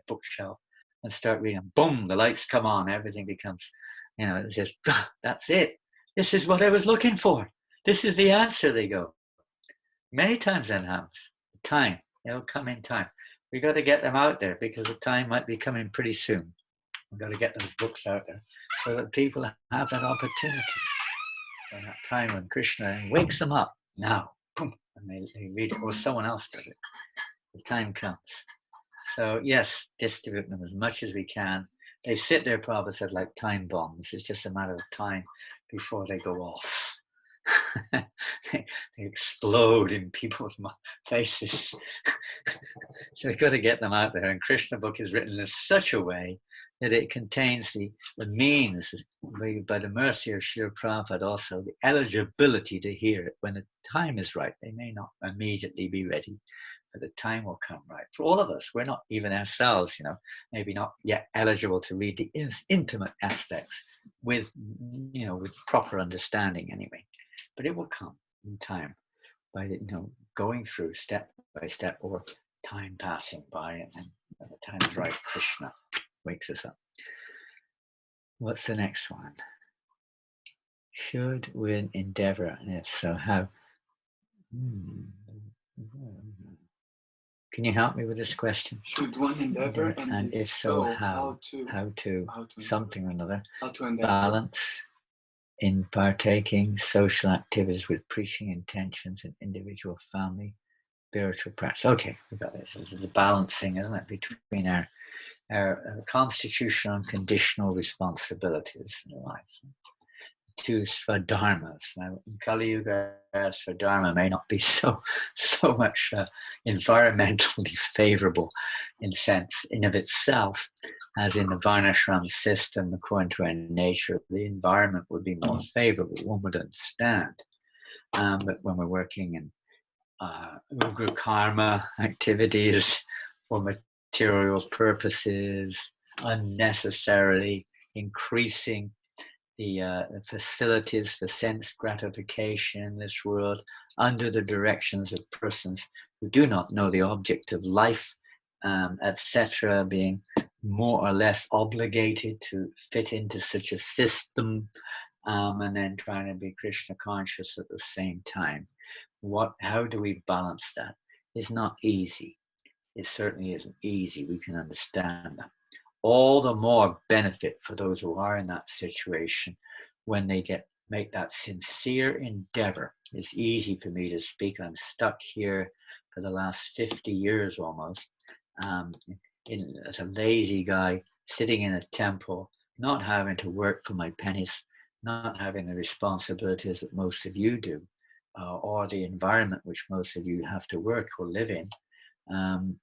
bookshelf and start reading. Boom, the lights come on, everything becomes, it's just, that's it. This is what I was looking for. This is the answer, they go. Many times that happens. Time, it'll come in time. We got to get them out there because the time might be coming pretty soon. We've got to get those books out there so that people have that opportunity. When that time when Krishna wakes them up now, boom, and they read it, or someone else does it. The time comes. So yes, distribute them as much as we can. They sit there, Prabhupada said, like time bombs. It's just a matter of time before they go off. they explode in people's faces. So we've got to get them out there. And Krishna book is written in such a way that it contains the means, by the mercy of Srila Prabhupada, also the eligibility to hear it when the time is right. They may not immediately be ready, but the time will come right. For all of us, we're not even ourselves, maybe not yet eligible to read the intimate aspects with proper understanding anyway. But it will come in time by going through step by step, or time passing by, and then when the time is right, Krishna wakes us up. What's the next one? Should we endeavor, and if so, how? Can you help me with this question? Should one endeavor, and if so, how to something or another, balance in partaking social activities with preaching intentions in individual, family, spiritual practice. Okay, we got this. This is the balancing, isn't it, between our constitutional and conditional responsibilities in life. Two Swadharmas. Now, in Kali Yuga, Swadharma may not be so much environmentally favorable in sense in of itself, as in the Varnashram system, according to our nature, the environment would be more favorable. One would understand. But when we're working in Ugra karma activities for material purposes, unnecessarily increasing the facilities for sense gratification in this world under the directions of persons who do not know the object of life, etc., being more or less obligated to fit into such a system, and then trying to be Krishna conscious at the same time. How do we balance that? It's not easy. It certainly isn't easy. We can understand that. All the more benefit for those who are in that situation when they make that sincere endeavor. It's easy for me to speak. I'm stuck here for the last 50 years almost, as a lazy guy sitting in a temple, not having to work for my pennies, not having the responsibilities that most of you do, or the environment which most of you have to work or live in.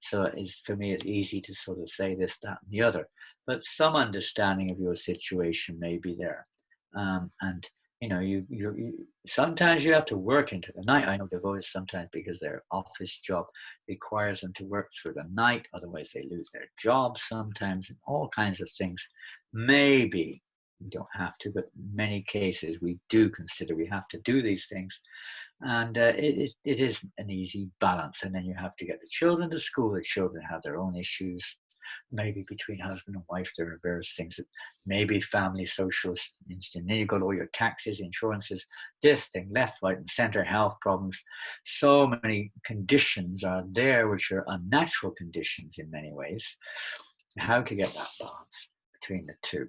So for me, it's easy to sort of say this, that, and the other. But some understanding of your situation may be there. And you sometimes you have to work into the night. I know devotees sometimes, because their office job requires them to work through the night, otherwise they lose their job sometimes, and all kinds of things. Maybe we don't have to, but in many cases we do consider we have to do these things. And it is an easy balance. And then you have to get the children to school. The children have their own issues. Maybe between husband and wife, there are various things that maybe family, social, and then you got all your taxes, insurances, this thing, left, right, and center, health problems. So many conditions are there, which are unnatural conditions in many ways. How to get that balance between the two?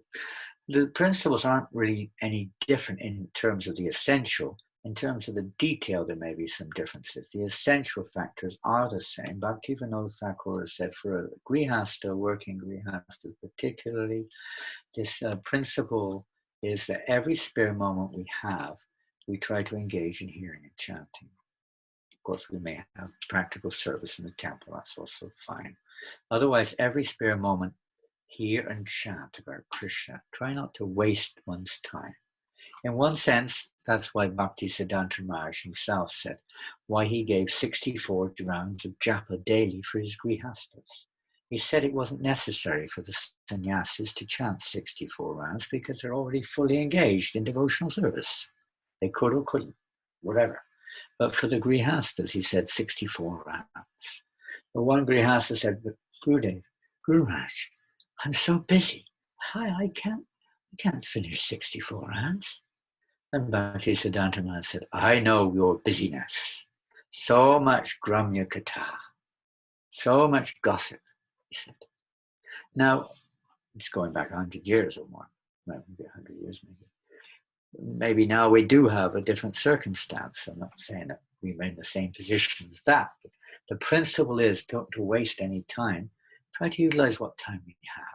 The principles aren't really any different in terms of the essential. In terms of the detail, there may be some differences. The essential factors are the same. Bhaktivinoda Thakur said for a grihasta, working grihasta particularly, this principle is that every spare moment we have, we try to engage in hearing and chanting. Of course, we may have practical service in the temple, that's also fine. Otherwise, every spare moment, hear and chant about Krishna. Try not to waste one's time. In one sense, that's why Bhaktisiddhanta Maharaj himself said why he gave 64 rounds of japa daily for his grihastas. He said it wasn't necessary for the sannyasis to chant 64 rounds because they're already fully engaged in devotional service. They could or couldn't, whatever. But for the grihastas, he said 64 rounds. But one grihasta said, but Gurudev, Guru Maharaj, I'm so busy. I can't finish 64 rounds. And Bhaktisiddhanta Maharaj said, I know your busyness. So much Gramya Katha, so much gossip, he said. Now, it's going back 100 years or more, maybe 100 years maybe. Maybe now we do have a different circumstance. I'm not saying that we're in the same position as that, but the principle is don't to waste any time. Try to utilize what time we have.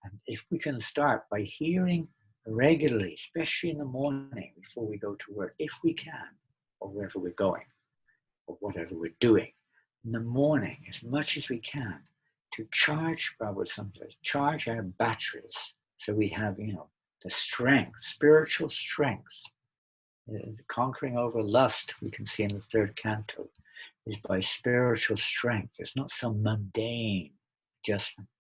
And if we can start by hearing regularly, especially in the morning before we go to work, if we can, or wherever we're going, or whatever we're doing, in the morning, as much as we can, to charge, charge our batteries so we have, the strength, spiritual strength. The conquering over lust, we can see in the third canto, is by spiritual strength. It's not some mundane adjustment.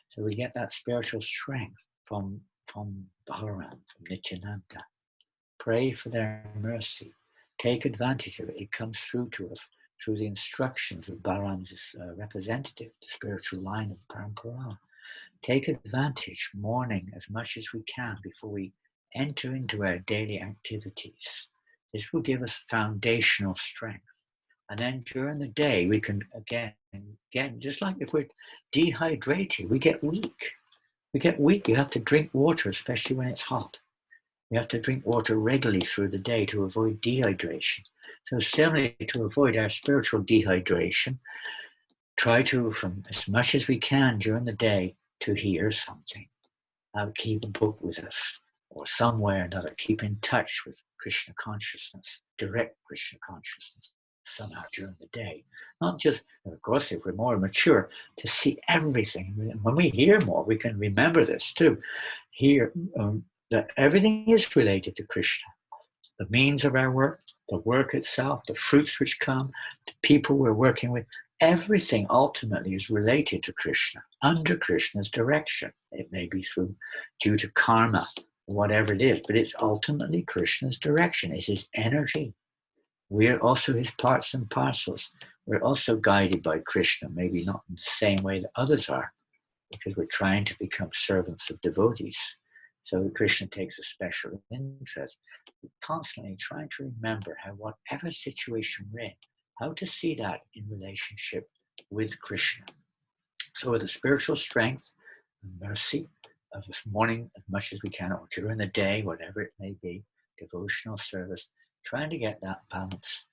So we get that spiritual strength from Balaram, from Nityananda. Pray for their mercy. Take advantage of it. It comes through to us through the instructions of Balaram's representative, the spiritual line of Parampara. Take advantage morning as much as we can before we enter into our daily activities. This will give us foundational strength. And then during the day, we can again, just like if we're dehydrated, we get weak. We get weak. You have to drink water, especially when it's hot. You have to drink water regularly through the day to avoid dehydration. So similarly, to avoid our spiritual dehydration, try to, from as much as we can during the day, to hear something. Keep a book with us, or somewhere or another, keep in touch with Krishna consciousness, direct Krishna consciousness, somehow during the day. Not just, of course, if we're more mature, to see everything. When we hear more, we can remember this too. Hear that everything is related to Krishna. The means of our work, the work itself, the fruits which come, the people we're working with, everything ultimately is related to Krishna, under Krishna's direction. It may be due to karma, whatever it is, but it's ultimately Krishna's direction. It's his energy. We're also his parts and parcels. We're also guided by Krishna, maybe not in the same way that others are, because we're trying to become servants of devotees. So Krishna takes a special interest. We're constantly trying to remember how whatever situation we're in, how to see that in relationship with Krishna. So with the spiritual strength and mercy of this morning, as much as we can, or during the day, whatever it may be, devotional service, trying to get that balance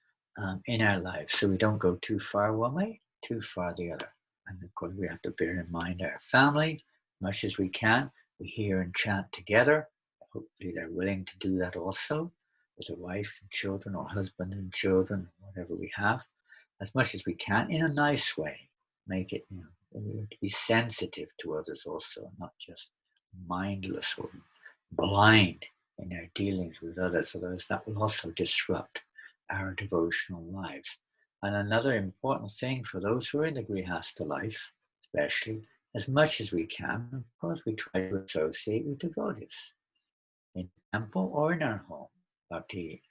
in our lives so we don't go too far one way, too far the other. And of course, we have to bear in mind our family, as much as we can. We hear and chant together. Hopefully they're willing to do that also, with a wife and children, or husband and children, whatever we have, as much as we can, in a nice way. Make it, we have to be sensitive to others also, not just mindless or blind in our dealings with others. Otherwise, that will also disrupt our devotional lives. And another important thing for those who are in the Grihastha life, especially, as much as we can, of course, we try to associate with devotees in the temple or in our home. Bhakti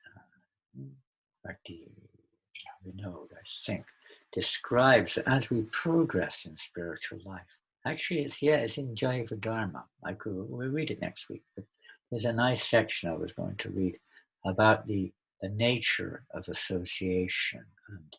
Vinod, I think, describes as we progress in spiritual life. Actually, it's in Jaiva Dharma. We'll read it next week. But there's a nice section I was going to read about the nature of association and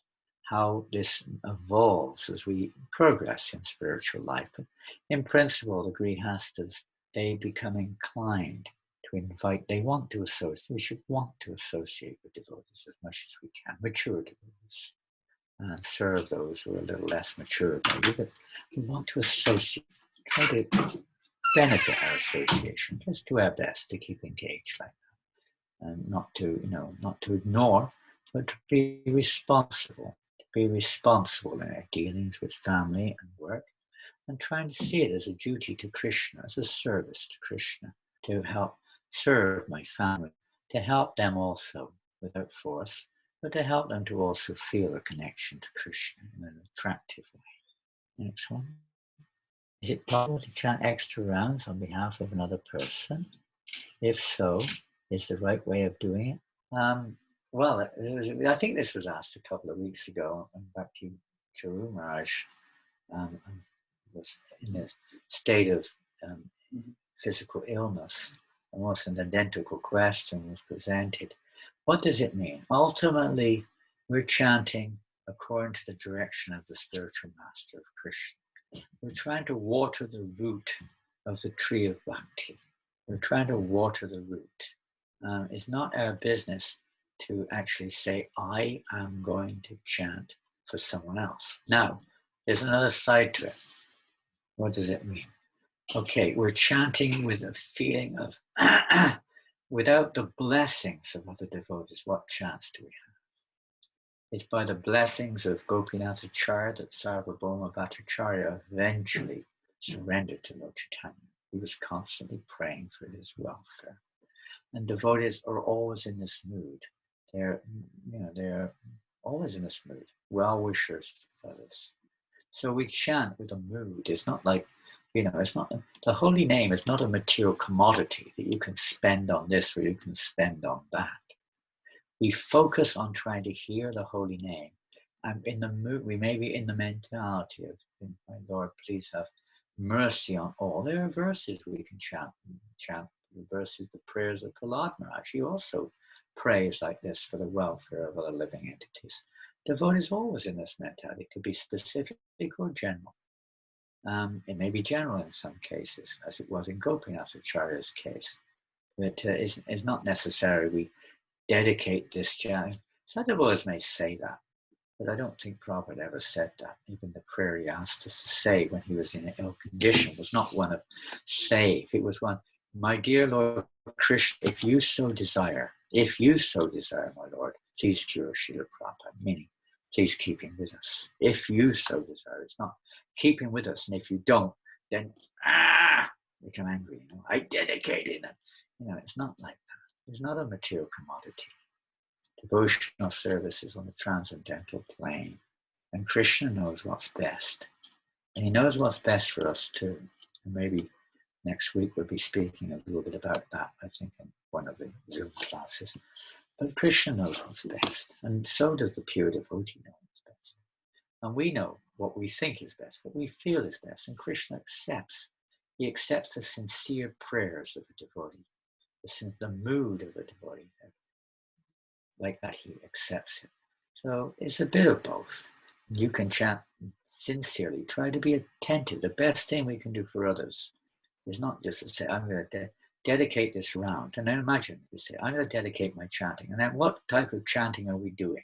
how this evolves as we progress in spiritual life. But in principle, the Grihastas, they become inclined to invite, they want to associate, we should want to associate with devotees as much as we can, mature devotees, and serve those who are a little less mature maybe, but we want to associate, try to benefit our association. Just do our best to keep engaged like that, and not to, not to ignore, but to be responsible. To be responsible in our dealings with family and work, and trying to see it as a duty to Krishna, as a service to Krishna, to help serve my family, to help them also without force, but to help them to also feel a connection to Krishna in an attractive way. Next one. Is it possible to chant extra rounds on behalf of another person? If so, is the right way of doing it? Well, I think this was asked a couple of weeks ago, and back to Charu Maharaj was in a state of physical illness, and was an identical question was presented. What does it mean? Ultimately, we're chanting according to the direction of the spiritual master of Krishna. We're trying to water the root of the tree of bhakti. We're trying to water the root. It's not our business to actually say, I am going to chant for someone else. Now, there's another side to it. What does it mean? Okay, we're chanting with a feeling of, without the blessings of other devotees, what chance do we have? It's by the blessings of Gopinath Acharya that Sarvabhauma Bhattacharya eventually surrendered to Lord Chaitanya. He was constantly praying for his welfare. And devotees are always in this mood. They're always in this mood, well-wishers for others. So we chant with a mood. It's not like, it's not, the holy name is not a material commodity that you can spend on this or you can spend on that. We focus on trying to hear the holy name. And in the mood, we may be in the mentality of, my Lord, please have mercy on all. There are verses we can chant the verses, the prayers of Prahlad Maharaj. He also prays like this for the welfare of other living entities. Devotees always in this mentality. It could be specific or general. It may be general in some cases, as it was in Gopinath Acharya's case. But it's not necessary we dedicate this chant. Some devotees may say that, but I don't think Prabhupada ever said that. Even the prayer he asked us to say when he was in an ill condition was not one of save. It was one, my dear Lord Krishna, if you so desire, my Lord, please cure Srila Prabhupada, meaning please keep him with us. If you so desire, it's not keep him with us, and if you don't, then become angry. I dedicate it. It's not like that. It's not a material commodity. Devotional service is on the transcendental plane, and Krishna knows what's best, and he knows what's best for us too. And maybe next week we'll be speaking a little bit about that, I think, in one of the Zoom classes. But Krishna knows what's best, and so does the pure devotee know what's best. And we know what we think is best, what we feel is best, and Krishna accepts. He accepts the sincere prayers of a devotee, the mood of a devotee. Like that, he accepts it. So it's a bit of both. You can chant sincerely, try to be attentive. The best thing we can do for others is not just to say, I'm going to dedicate this round. And then imagine, you say, I'm going to dedicate my chanting. And then what type of chanting are we doing?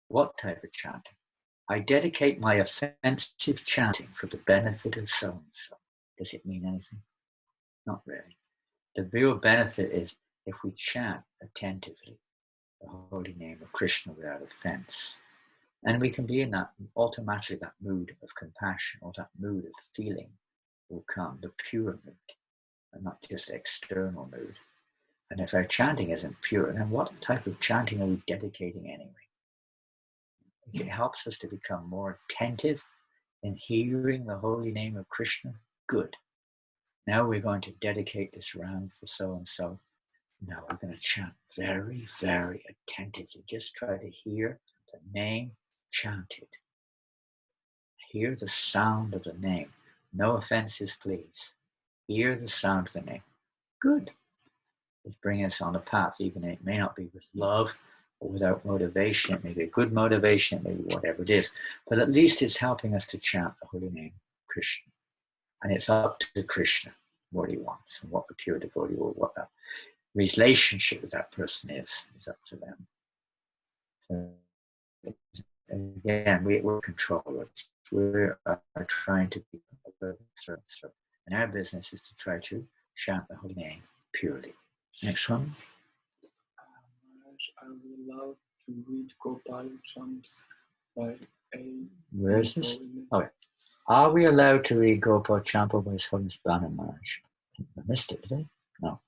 What type of chanting? I dedicate my offensive chanting for the benefit of so-and-so. Does it mean anything? Not really. The real benefit is if we chant attentively the holy name of Krishna without offense. And we can be in that, automatically that mood of compassion or that mood of feeling will come, the pure mood, and not just external mood. And if our chanting isn't pure, then what type of chanting are we dedicating anyway? It helps us to become more attentive in hearing the holy name of Krishna. Good. Now we're going to dedicate this round for so-and-so. Now we're going to chant very, very attentively. Just try to hear the name chanted. Hear the sound of the name. No offenses, please. Hear the sound of the name. Good. It's bringing us on the path, even it may not be with love or without motivation. It may be a good motivation, it may be whatever it is. But at least it's helping us to chant the holy name, Krishna. And it's up to Krishna what he wants and what the pure devotee will, what that relationship with that person is up to them. So again, we're controllers. We are trying to be servants of And our business is to try to chant the holy name purely. Next one. I would love to read Gopal Champs by A. Where is this? Holiness. Oh, yeah. Are we allowed to read Gopal Champa by His Holiness Brahma Maharaj? I missed it, did I? No.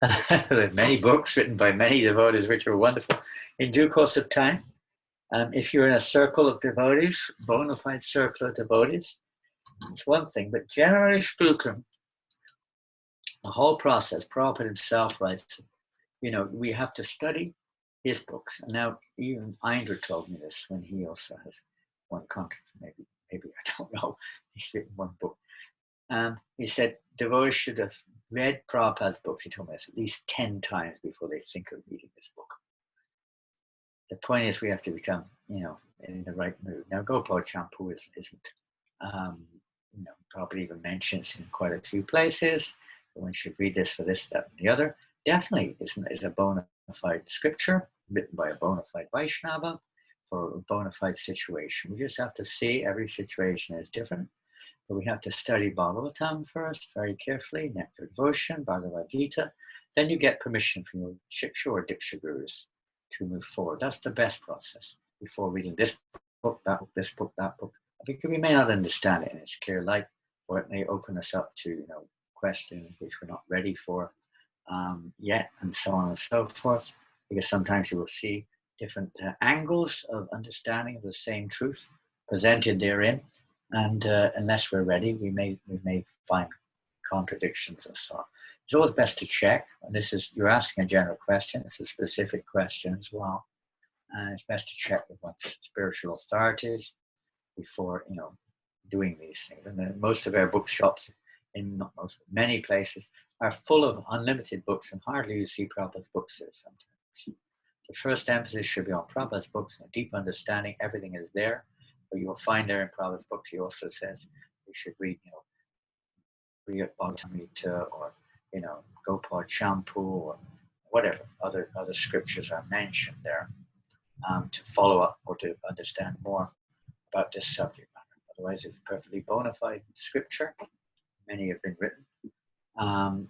There are many books written by many devotees which are wonderful. In due course of time, if you're in a circle of devotees, bona fide circle of devotees, it's one thing, but generally speaking, the whole process, Prabhupada himself writes, we have to study his books. And now even Inder told me this when he also has one conference, maybe I don't know, he's written one book. He said devotees should have read Prabhupada's books, he told me this, at least 10 times before they think of reading this book. The point is we have to become, in the right mood. Now Gopal Champu isn't, Prabhupada even mentions in quite a few places that one should read this for this, that, and the other. Definitely is a bona fide scripture written by a bona fide Vaishnava for a bona fide situation. We just have to see every situation is different. But we have to study Bhagavatam first, very carefully, Nectar Devotion, Bhagavad Gita. Then you get permission from your Shiksha or Diksha gurus to move forward. That's the best process before reading this book, that book, this book, that book. Because we may not understand it in its clear light, or it may open us up to questions which we're not ready for yet, and so on and so forth. Because sometimes you will see different angles of understanding of the same truth presented therein. And unless we're ready, we may find contradictions and so on. It's always best to check. And you're asking a general question. It's a specific question as well. And it's best to check with one's spiritual authorities before doing these things. And most of our bookshops, many places, are full of unlimited books, and hardly you see Prabhupada's books there sometimes. The first emphasis should be on Prabhupada's books and a deep understanding. Everything is there. But you will find there in Prabhupada's books, he also says you should read, Bhagavatamrita or, Gopal Champu or whatever other scriptures are mentioned there to follow up or to understand more about this subject matter. Otherwise, it's perfectly bona fide scripture. Many have been written.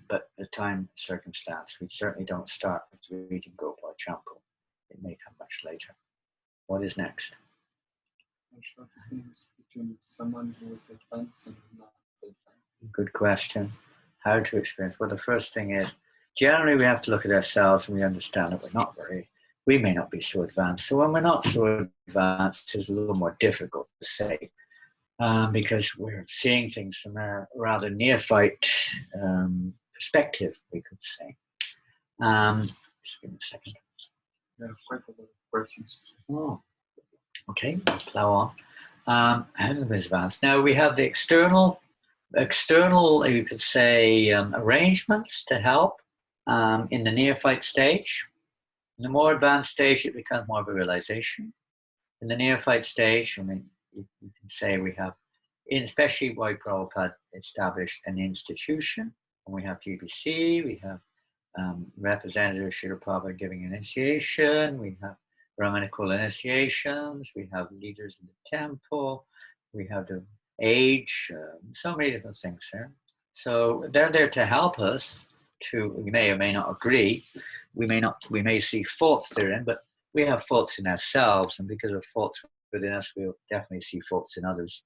But the time circumstance, we certainly don't start with reading Gopal Champu. It may come much later. What is next? Between someone who is advanced and not advanced. Good question. How to experience? Well, the first thing is, generally we have to look at ourselves and we understand that we may not be so advanced. So when we're not so advanced, it's a little more difficult to say because we're seeing things from a rather neophyte perspective, we could say. Just give me a second. Yeah, quite a lot of questions. Oh. Okay, plow on. Advanced. Now we have the external, you could say, arrangements to help in the neophyte stage. In the more advanced stage, it becomes more of a realization. In the neophyte stage, you can say we have, especially why Prabhupada established an institution, and we have GBC, we have representative Srila Prabhupada giving initiation, we have Brahmanical initiations, we have leaders in the temple, we have the age, so many different things here. So they're there to help us we may or may not agree, we may see faults therein, but we have faults in ourselves, and because of faults within us, we'll definitely see faults in others.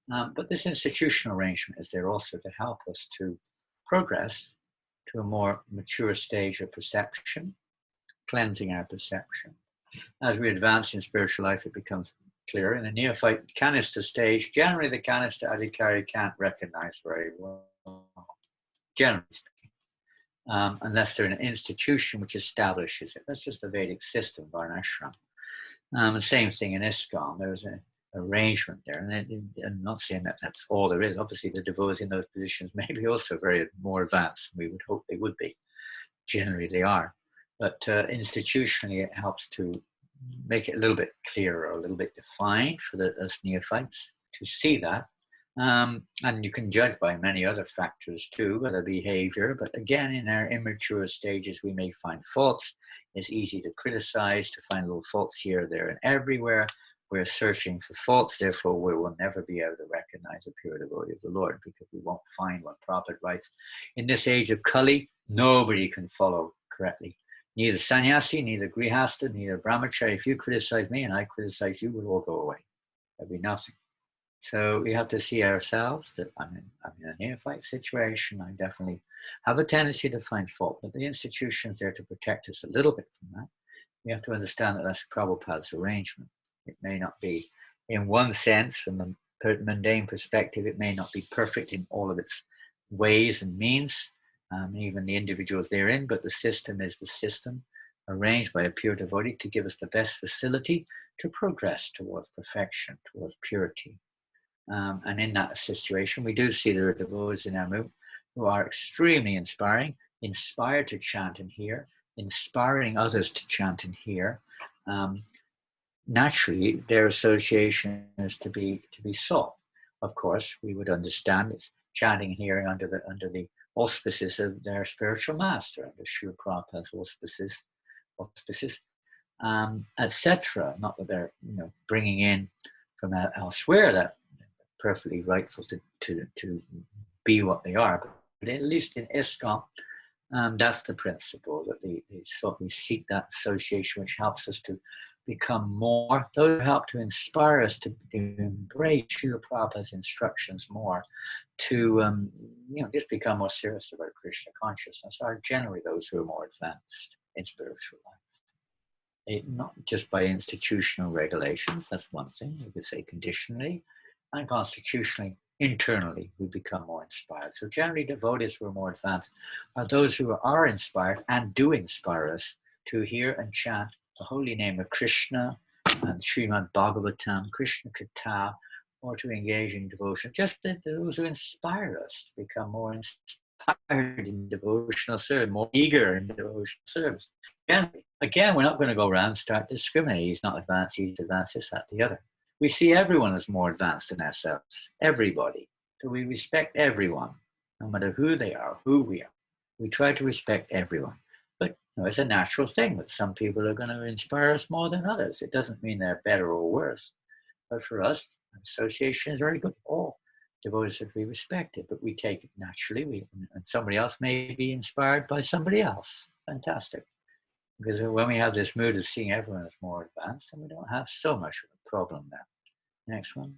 But this institutional arrangement is there also to help us to progress to a more mature stage of perception, cleansing our perception. As we advance in spiritual life, it becomes clearer. In the neophyte Kanistha stage, generally the Kanistha Adhikari can't recognize very well, generally speaking, unless they're in an institution which establishes it. That's just the Vedic system, Varnashram. The same thing in ISKCON. There's an arrangement there. And I'm not saying that that's all there is. Obviously, the devotees in those positions may be also very more advanced. We would hope they would be. Generally, they are. But institutionally, it helps to make it a little bit clearer, a little bit defined for us neophytes to see that. And you can judge by many other factors too, the behavior. But again, in our immature stages, we may find faults. It's easy to criticize, to find little faults here, there, and everywhere. we're searching for faults, therefore we will never be able to recognize a pure devotee of the Lord, because we won't find what Prabhupada writes. In this age of Kali, nobody can follow correctly. Neither sannyasi, neither grihasta, neither brahmachari. If you criticize me and I criticize you, we'll all go away. There'll be nothing. So we have to see ourselves that I'm in a neophyte situation. I definitely have a tendency to find fault, but the institution's there to protect us a little bit from that. We have to understand that that's Prabhupada's arrangement. It may not be, in one sense, from the mundane perspective, it may not be perfect in all of its ways and means, even the individuals therein, but the system is the system arranged by a pure devotee to give us the best facility to progress towards perfection, towards purity. And in that situation, we do see there are devotees in our movement who are extremely inspiring, inspired to chant and hear, inspiring others to chant and hear. Naturally, their association is to be sought. Of course, we would understand it's chanting and hearing under the auspices of their spiritual master, under Srila Prabhupada's auspices, etc. Not that they're bringing in from elsewhere, that perfectly rightful to be what they are, but at least in ISKCON, that's the principle, that we seek that association which helps us to become more, those who help to inspire us to embrace Srila Prabhupada's instructions more, to just become more serious about Krishna consciousness, are generally those who are more advanced in spiritual life. Not just by institutional regulations, that's one thing, we could say conditionally, and constitutionally, internally, we become more inspired. So generally, devotees who are more advanced are those who are inspired and do inspire us to hear and chant the holy name of Krishna and Srimad Bhagavatam, Krishna Katha, or to engage in devotion. Just those who inspire us to become more inspired in devotional service, more eager in devotional service. Again, we're not going to go around and start discriminating. He's not advanced, he's advanced, this, that, the other. We see everyone as more advanced than ourselves, everybody. So we respect everyone, no matter who they are, who we are. We try to respect everyone. But it's a natural thing that some people are going to inspire us more than others. It doesn't mean they're better or worse. But for us, association is very good. All devotees have to be respected, but we take it naturally. And somebody else may be inspired by somebody else. Fantastic. Because when we have this mood of seeing everyone as more advanced, then we don't have so much of a problem there. Next one.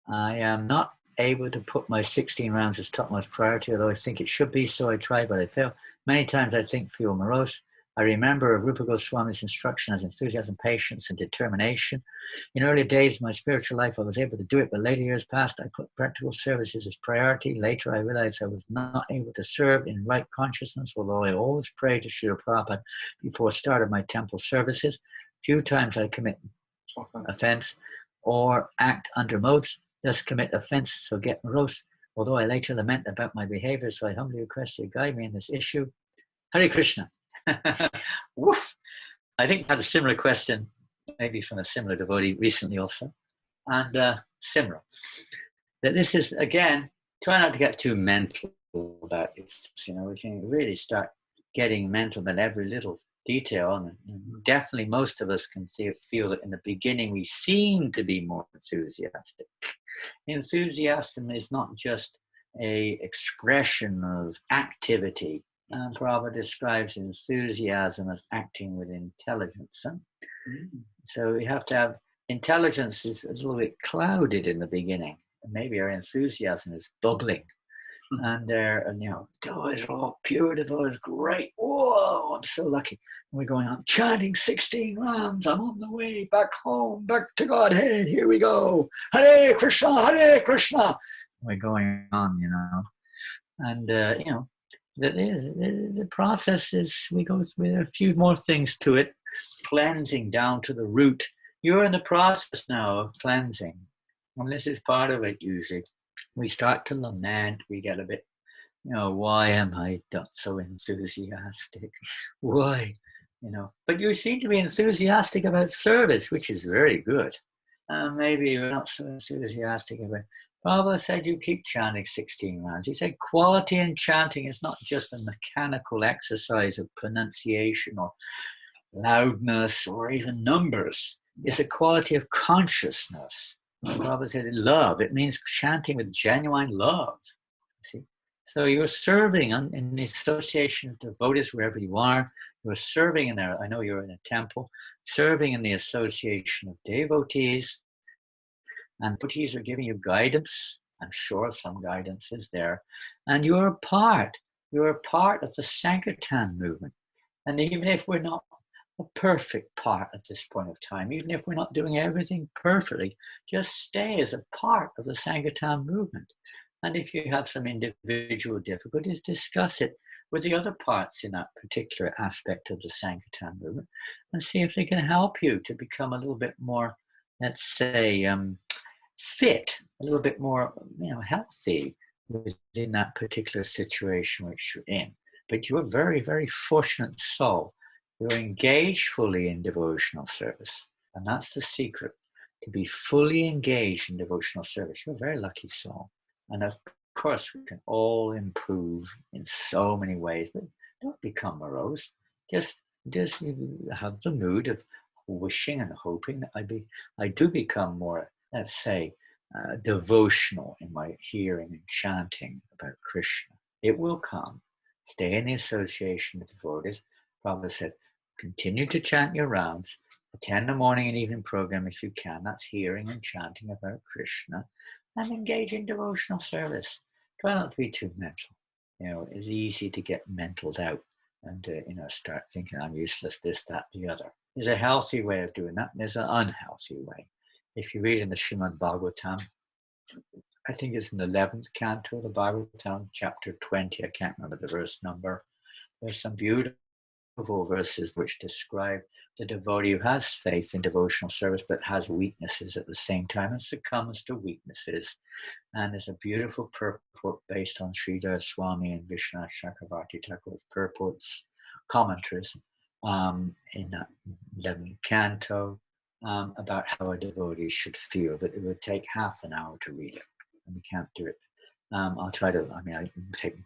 I am not able to put my 16 rounds as topmost priority, although I think it should be, so I try, but I fail. Many times I feel morose. I remember Rupa Goswami's instruction as enthusiasm, patience, and determination. In early days of my spiritual life, I was able to do it, but later years past, I put practical services as priority. Later, I realized I was not able to serve in right consciousness, although I always pray to Srila Prabhupada before start of my temple services. Few times I commit offense or act under modes, thus commit offense, so get morose. Although I later lament about my behavior, so I humbly request you guide me in this issue. Hare Krishna. Woof. I think I had a similar question, maybe from a similar devotee recently also, and similar. That this is, again, try not to get too mental about this. We can really start getting mental about every little detail, and definitely most of us can feel that in the beginning we seem to be more enthusiastic. Enthusiasm is not just an expression of activity. And Prabhupada describes enthusiasm as acting with intelligence. So we have to have intelligence is a little bit clouded in the beginning. Maybe our enthusiasm is bubbling. And they're, devotees are all pure, devotees, great. Whoa, I'm so lucky. And we're going on chanting 16 rounds. I'm on the way back home, back to Godhead. Here we go. Hare Krishna, Hare Krishna. We're going on, And, the process is, we go with a few more things to it, cleansing down to the root. You're in the process now of cleansing. And this is part of it usually. We start to lament, we get a bit, why am I not so enthusiastic? Why? But you seem to be enthusiastic about service, which is very good. Maybe you're not so enthusiastic about Prabhupada said you keep chanting 16 rounds. He said quality in chanting is not just a mechanical exercise of pronunciation or loudness or even numbers. It's a quality of consciousness. Prabhupada said love. It means chanting with genuine love. See? So you're serving in the association of devotees wherever you are. You're serving in there. I know you're in a temple, serving in the association of devotees. And devotees are giving you guidance. I'm sure some guidance is there. And you're a part of the Sankirtan movement. And even if we're not a perfect part at this point of time, even if we're not doing everything perfectly, just stay as a part of the Sankirtan movement. And if you have some individual difficulties, discuss it with the other parts in that particular aspect of the Sankirtan movement and see if they can help you to become a little bit more, let's say, fit, a little bit more, healthy within that particular situation which you're in. But you're a very, very fortunate soul. You're engaged fully in devotional service. And that's the secret, to be fully engaged in devotional service. You're a very lucky soul. And of course, we can all improve in so many ways, but don't become morose. Just have the mood of wishing and hoping that I do become more, let's say, devotional in my hearing and chanting about Krishna. It will come. Stay in the association with devotees. Prabhupada said, continue to chant your rounds. Attend the morning and evening program if you can. That's hearing and chanting about Krishna. And engage in devotional service. Try not to be too mental. It's easy to get mentaled out and start thinking I'm useless, this, that, the other. There's a healthy way of doing that, and there's an unhealthy way. If you read in the Srimad Bhagavatam, I think it's in the 11th canto of the Bhagavatam, chapter 20, I can't remember the verse number. There's some beautiful verses which describe the devotee who has faith in devotional service but has weaknesses at the same time and succumbs to weaknesses. And there's a beautiful purport based on Sridhar Swami and Vishwanath Chakravarti Thakur's purports, commentaries in that 11th canto about how a devotee should feel, but it would take half an hour to read it, and we can't do it. I'll try to, I take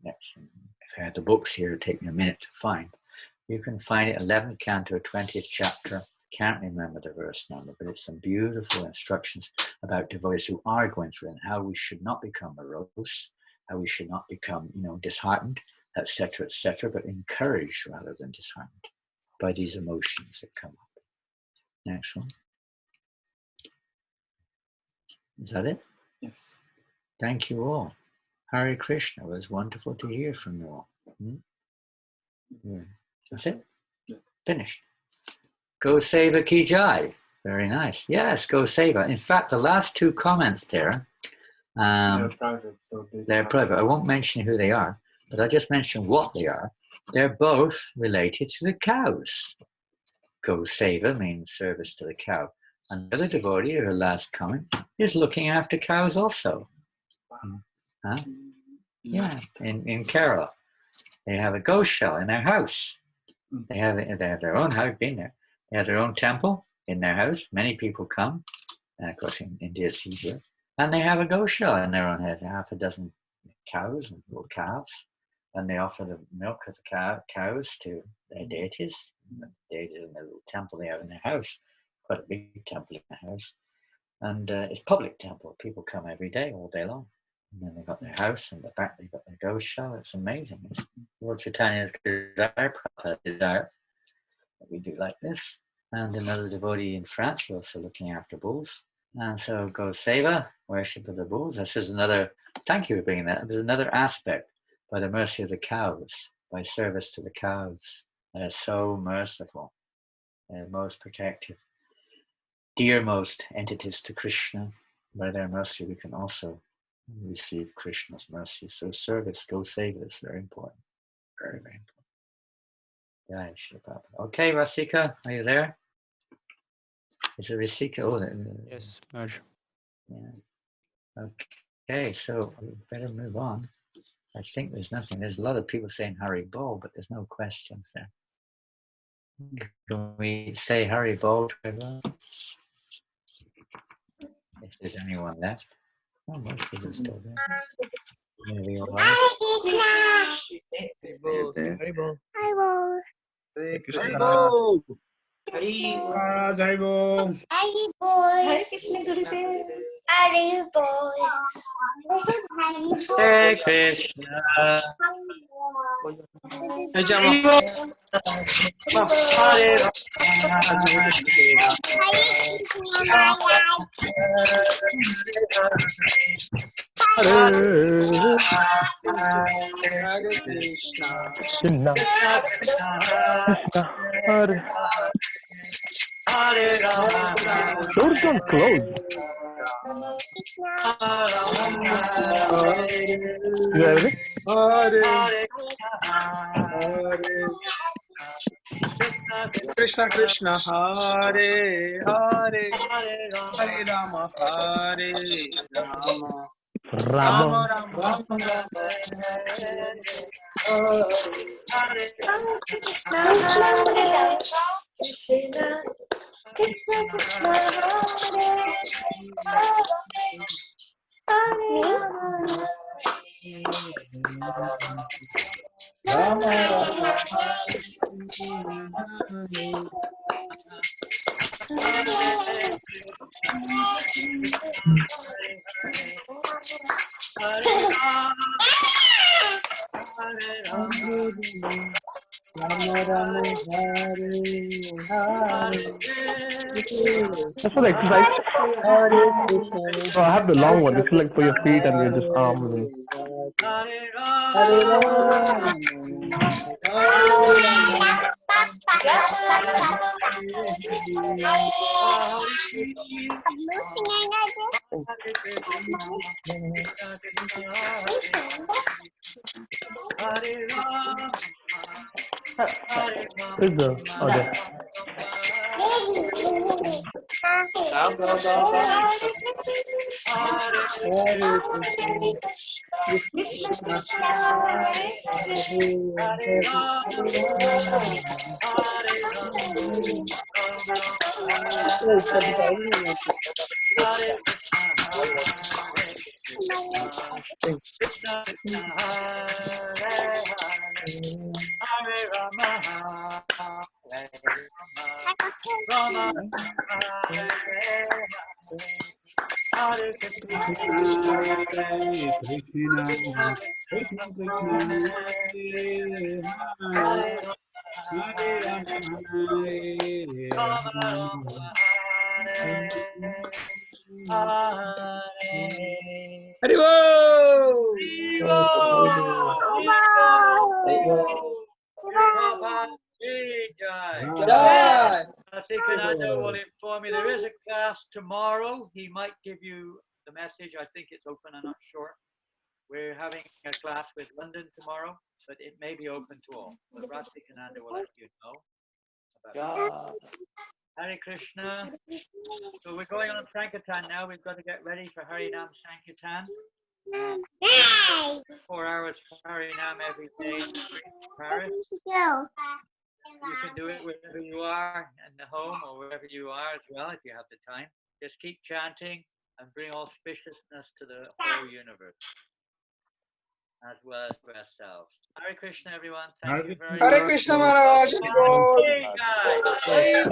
next, if I had the books here, it'd take me a minute to find. You can find it, 11th canto, 20th chapter. Can't remember the verse number, but it's some beautiful instructions about devotees who are going through it and how we should not become morose, how we should not become, disheartened, etc., but encouraged rather than disheartened by these emotions that come up. Next one. Is that it? Yes. Thank you all. Hare Krishna. It was wonderful to hear from you all. Yeah. That's it? Yeah. Finished. Go Seva Ki Jai. Very nice. Yes, Go Seva. In fact, the last two comments there, They're private, so they're private. I won't mention who they are, but I'll just mention what they are. They're both related to the cows. Go Seva means service to the cow. Another devotee, her last comment, is looking after cows also. Huh? Yeah, in Kerala. They have a goshala in their house. They have their own house, been there. They have their own temple in their house. Many people come. Of course, in India it's easier. And they have a goshala in their own house. Half a dozen cows and little calves. And they offer the milk of the cows to their deities. The deities in the little temple they have in their house. Quite a big temple in the house. And it's public temple. People come every day, all day long. And then they've got their house, and the back they've got their goshala. It's amazing. It's Lord Chaitanya's desire, Prabhupada's desire that we do like this. And another devotee in France is also looking after bulls. And so Go Seva, worship of the bulls. This is another, thank you for bringing that. There's another aspect, by the mercy of the cows, by service to the cows. They are so merciful. They're most protective. Dearmost entities to Krishna. By their mercy, we can also receive Krishna's mercy. So service, Go Seva is very important. Very, very important. Yeah, okay, Rasika, are you there? Is it Rasika? Oh, yes, Maharaj. Yeah. Okay, so we better move on. I think there's nothing. There's a lot of people saying Hari Bol, but there's no questions there. Can we say Hari Bol to everyone? If there's anyone left. Oh, most of them still there. Maybe Hare alive. Krishna. Haribol. Haribol. Hare Krishna. Haribol. Maharaj Haribol. Haribol. Hare Krishna Gurudev. Haribol. Listen, Haribol. Hare Krishna. Hare Krishna. Krishna. Hare. Doors don't close. You have it? Krishna Krishna Hare Hare Hare Rama Hare Rama Rama. Rama Krishna Krishna Krishna Hare That's for the exercise. Oh, I have the long one. This is like for your feet and your just arms. And... Is the okay. Krishna Krishna Hare Sikananda will inform you there is a class tomorrow. He might give you the message. I think it's open. I'm not sure. We're having a class with London tomorrow, but it may be open to all. But Rasikananda will let you know about it. Hare Krishna. So we're going on Sankirtan now. We've got to get ready for Harinam Sankirtan. 4 hours for Harinam every day in Paris. You can do it wherever you are, in the home or wherever you are as well, if you have the time. Just keep chanting and bring auspiciousness to the whole universe, as well as for ourselves. Hare Krishna, everyone. Thank you very much. Hare Krishna Maharaj. Hey, guys.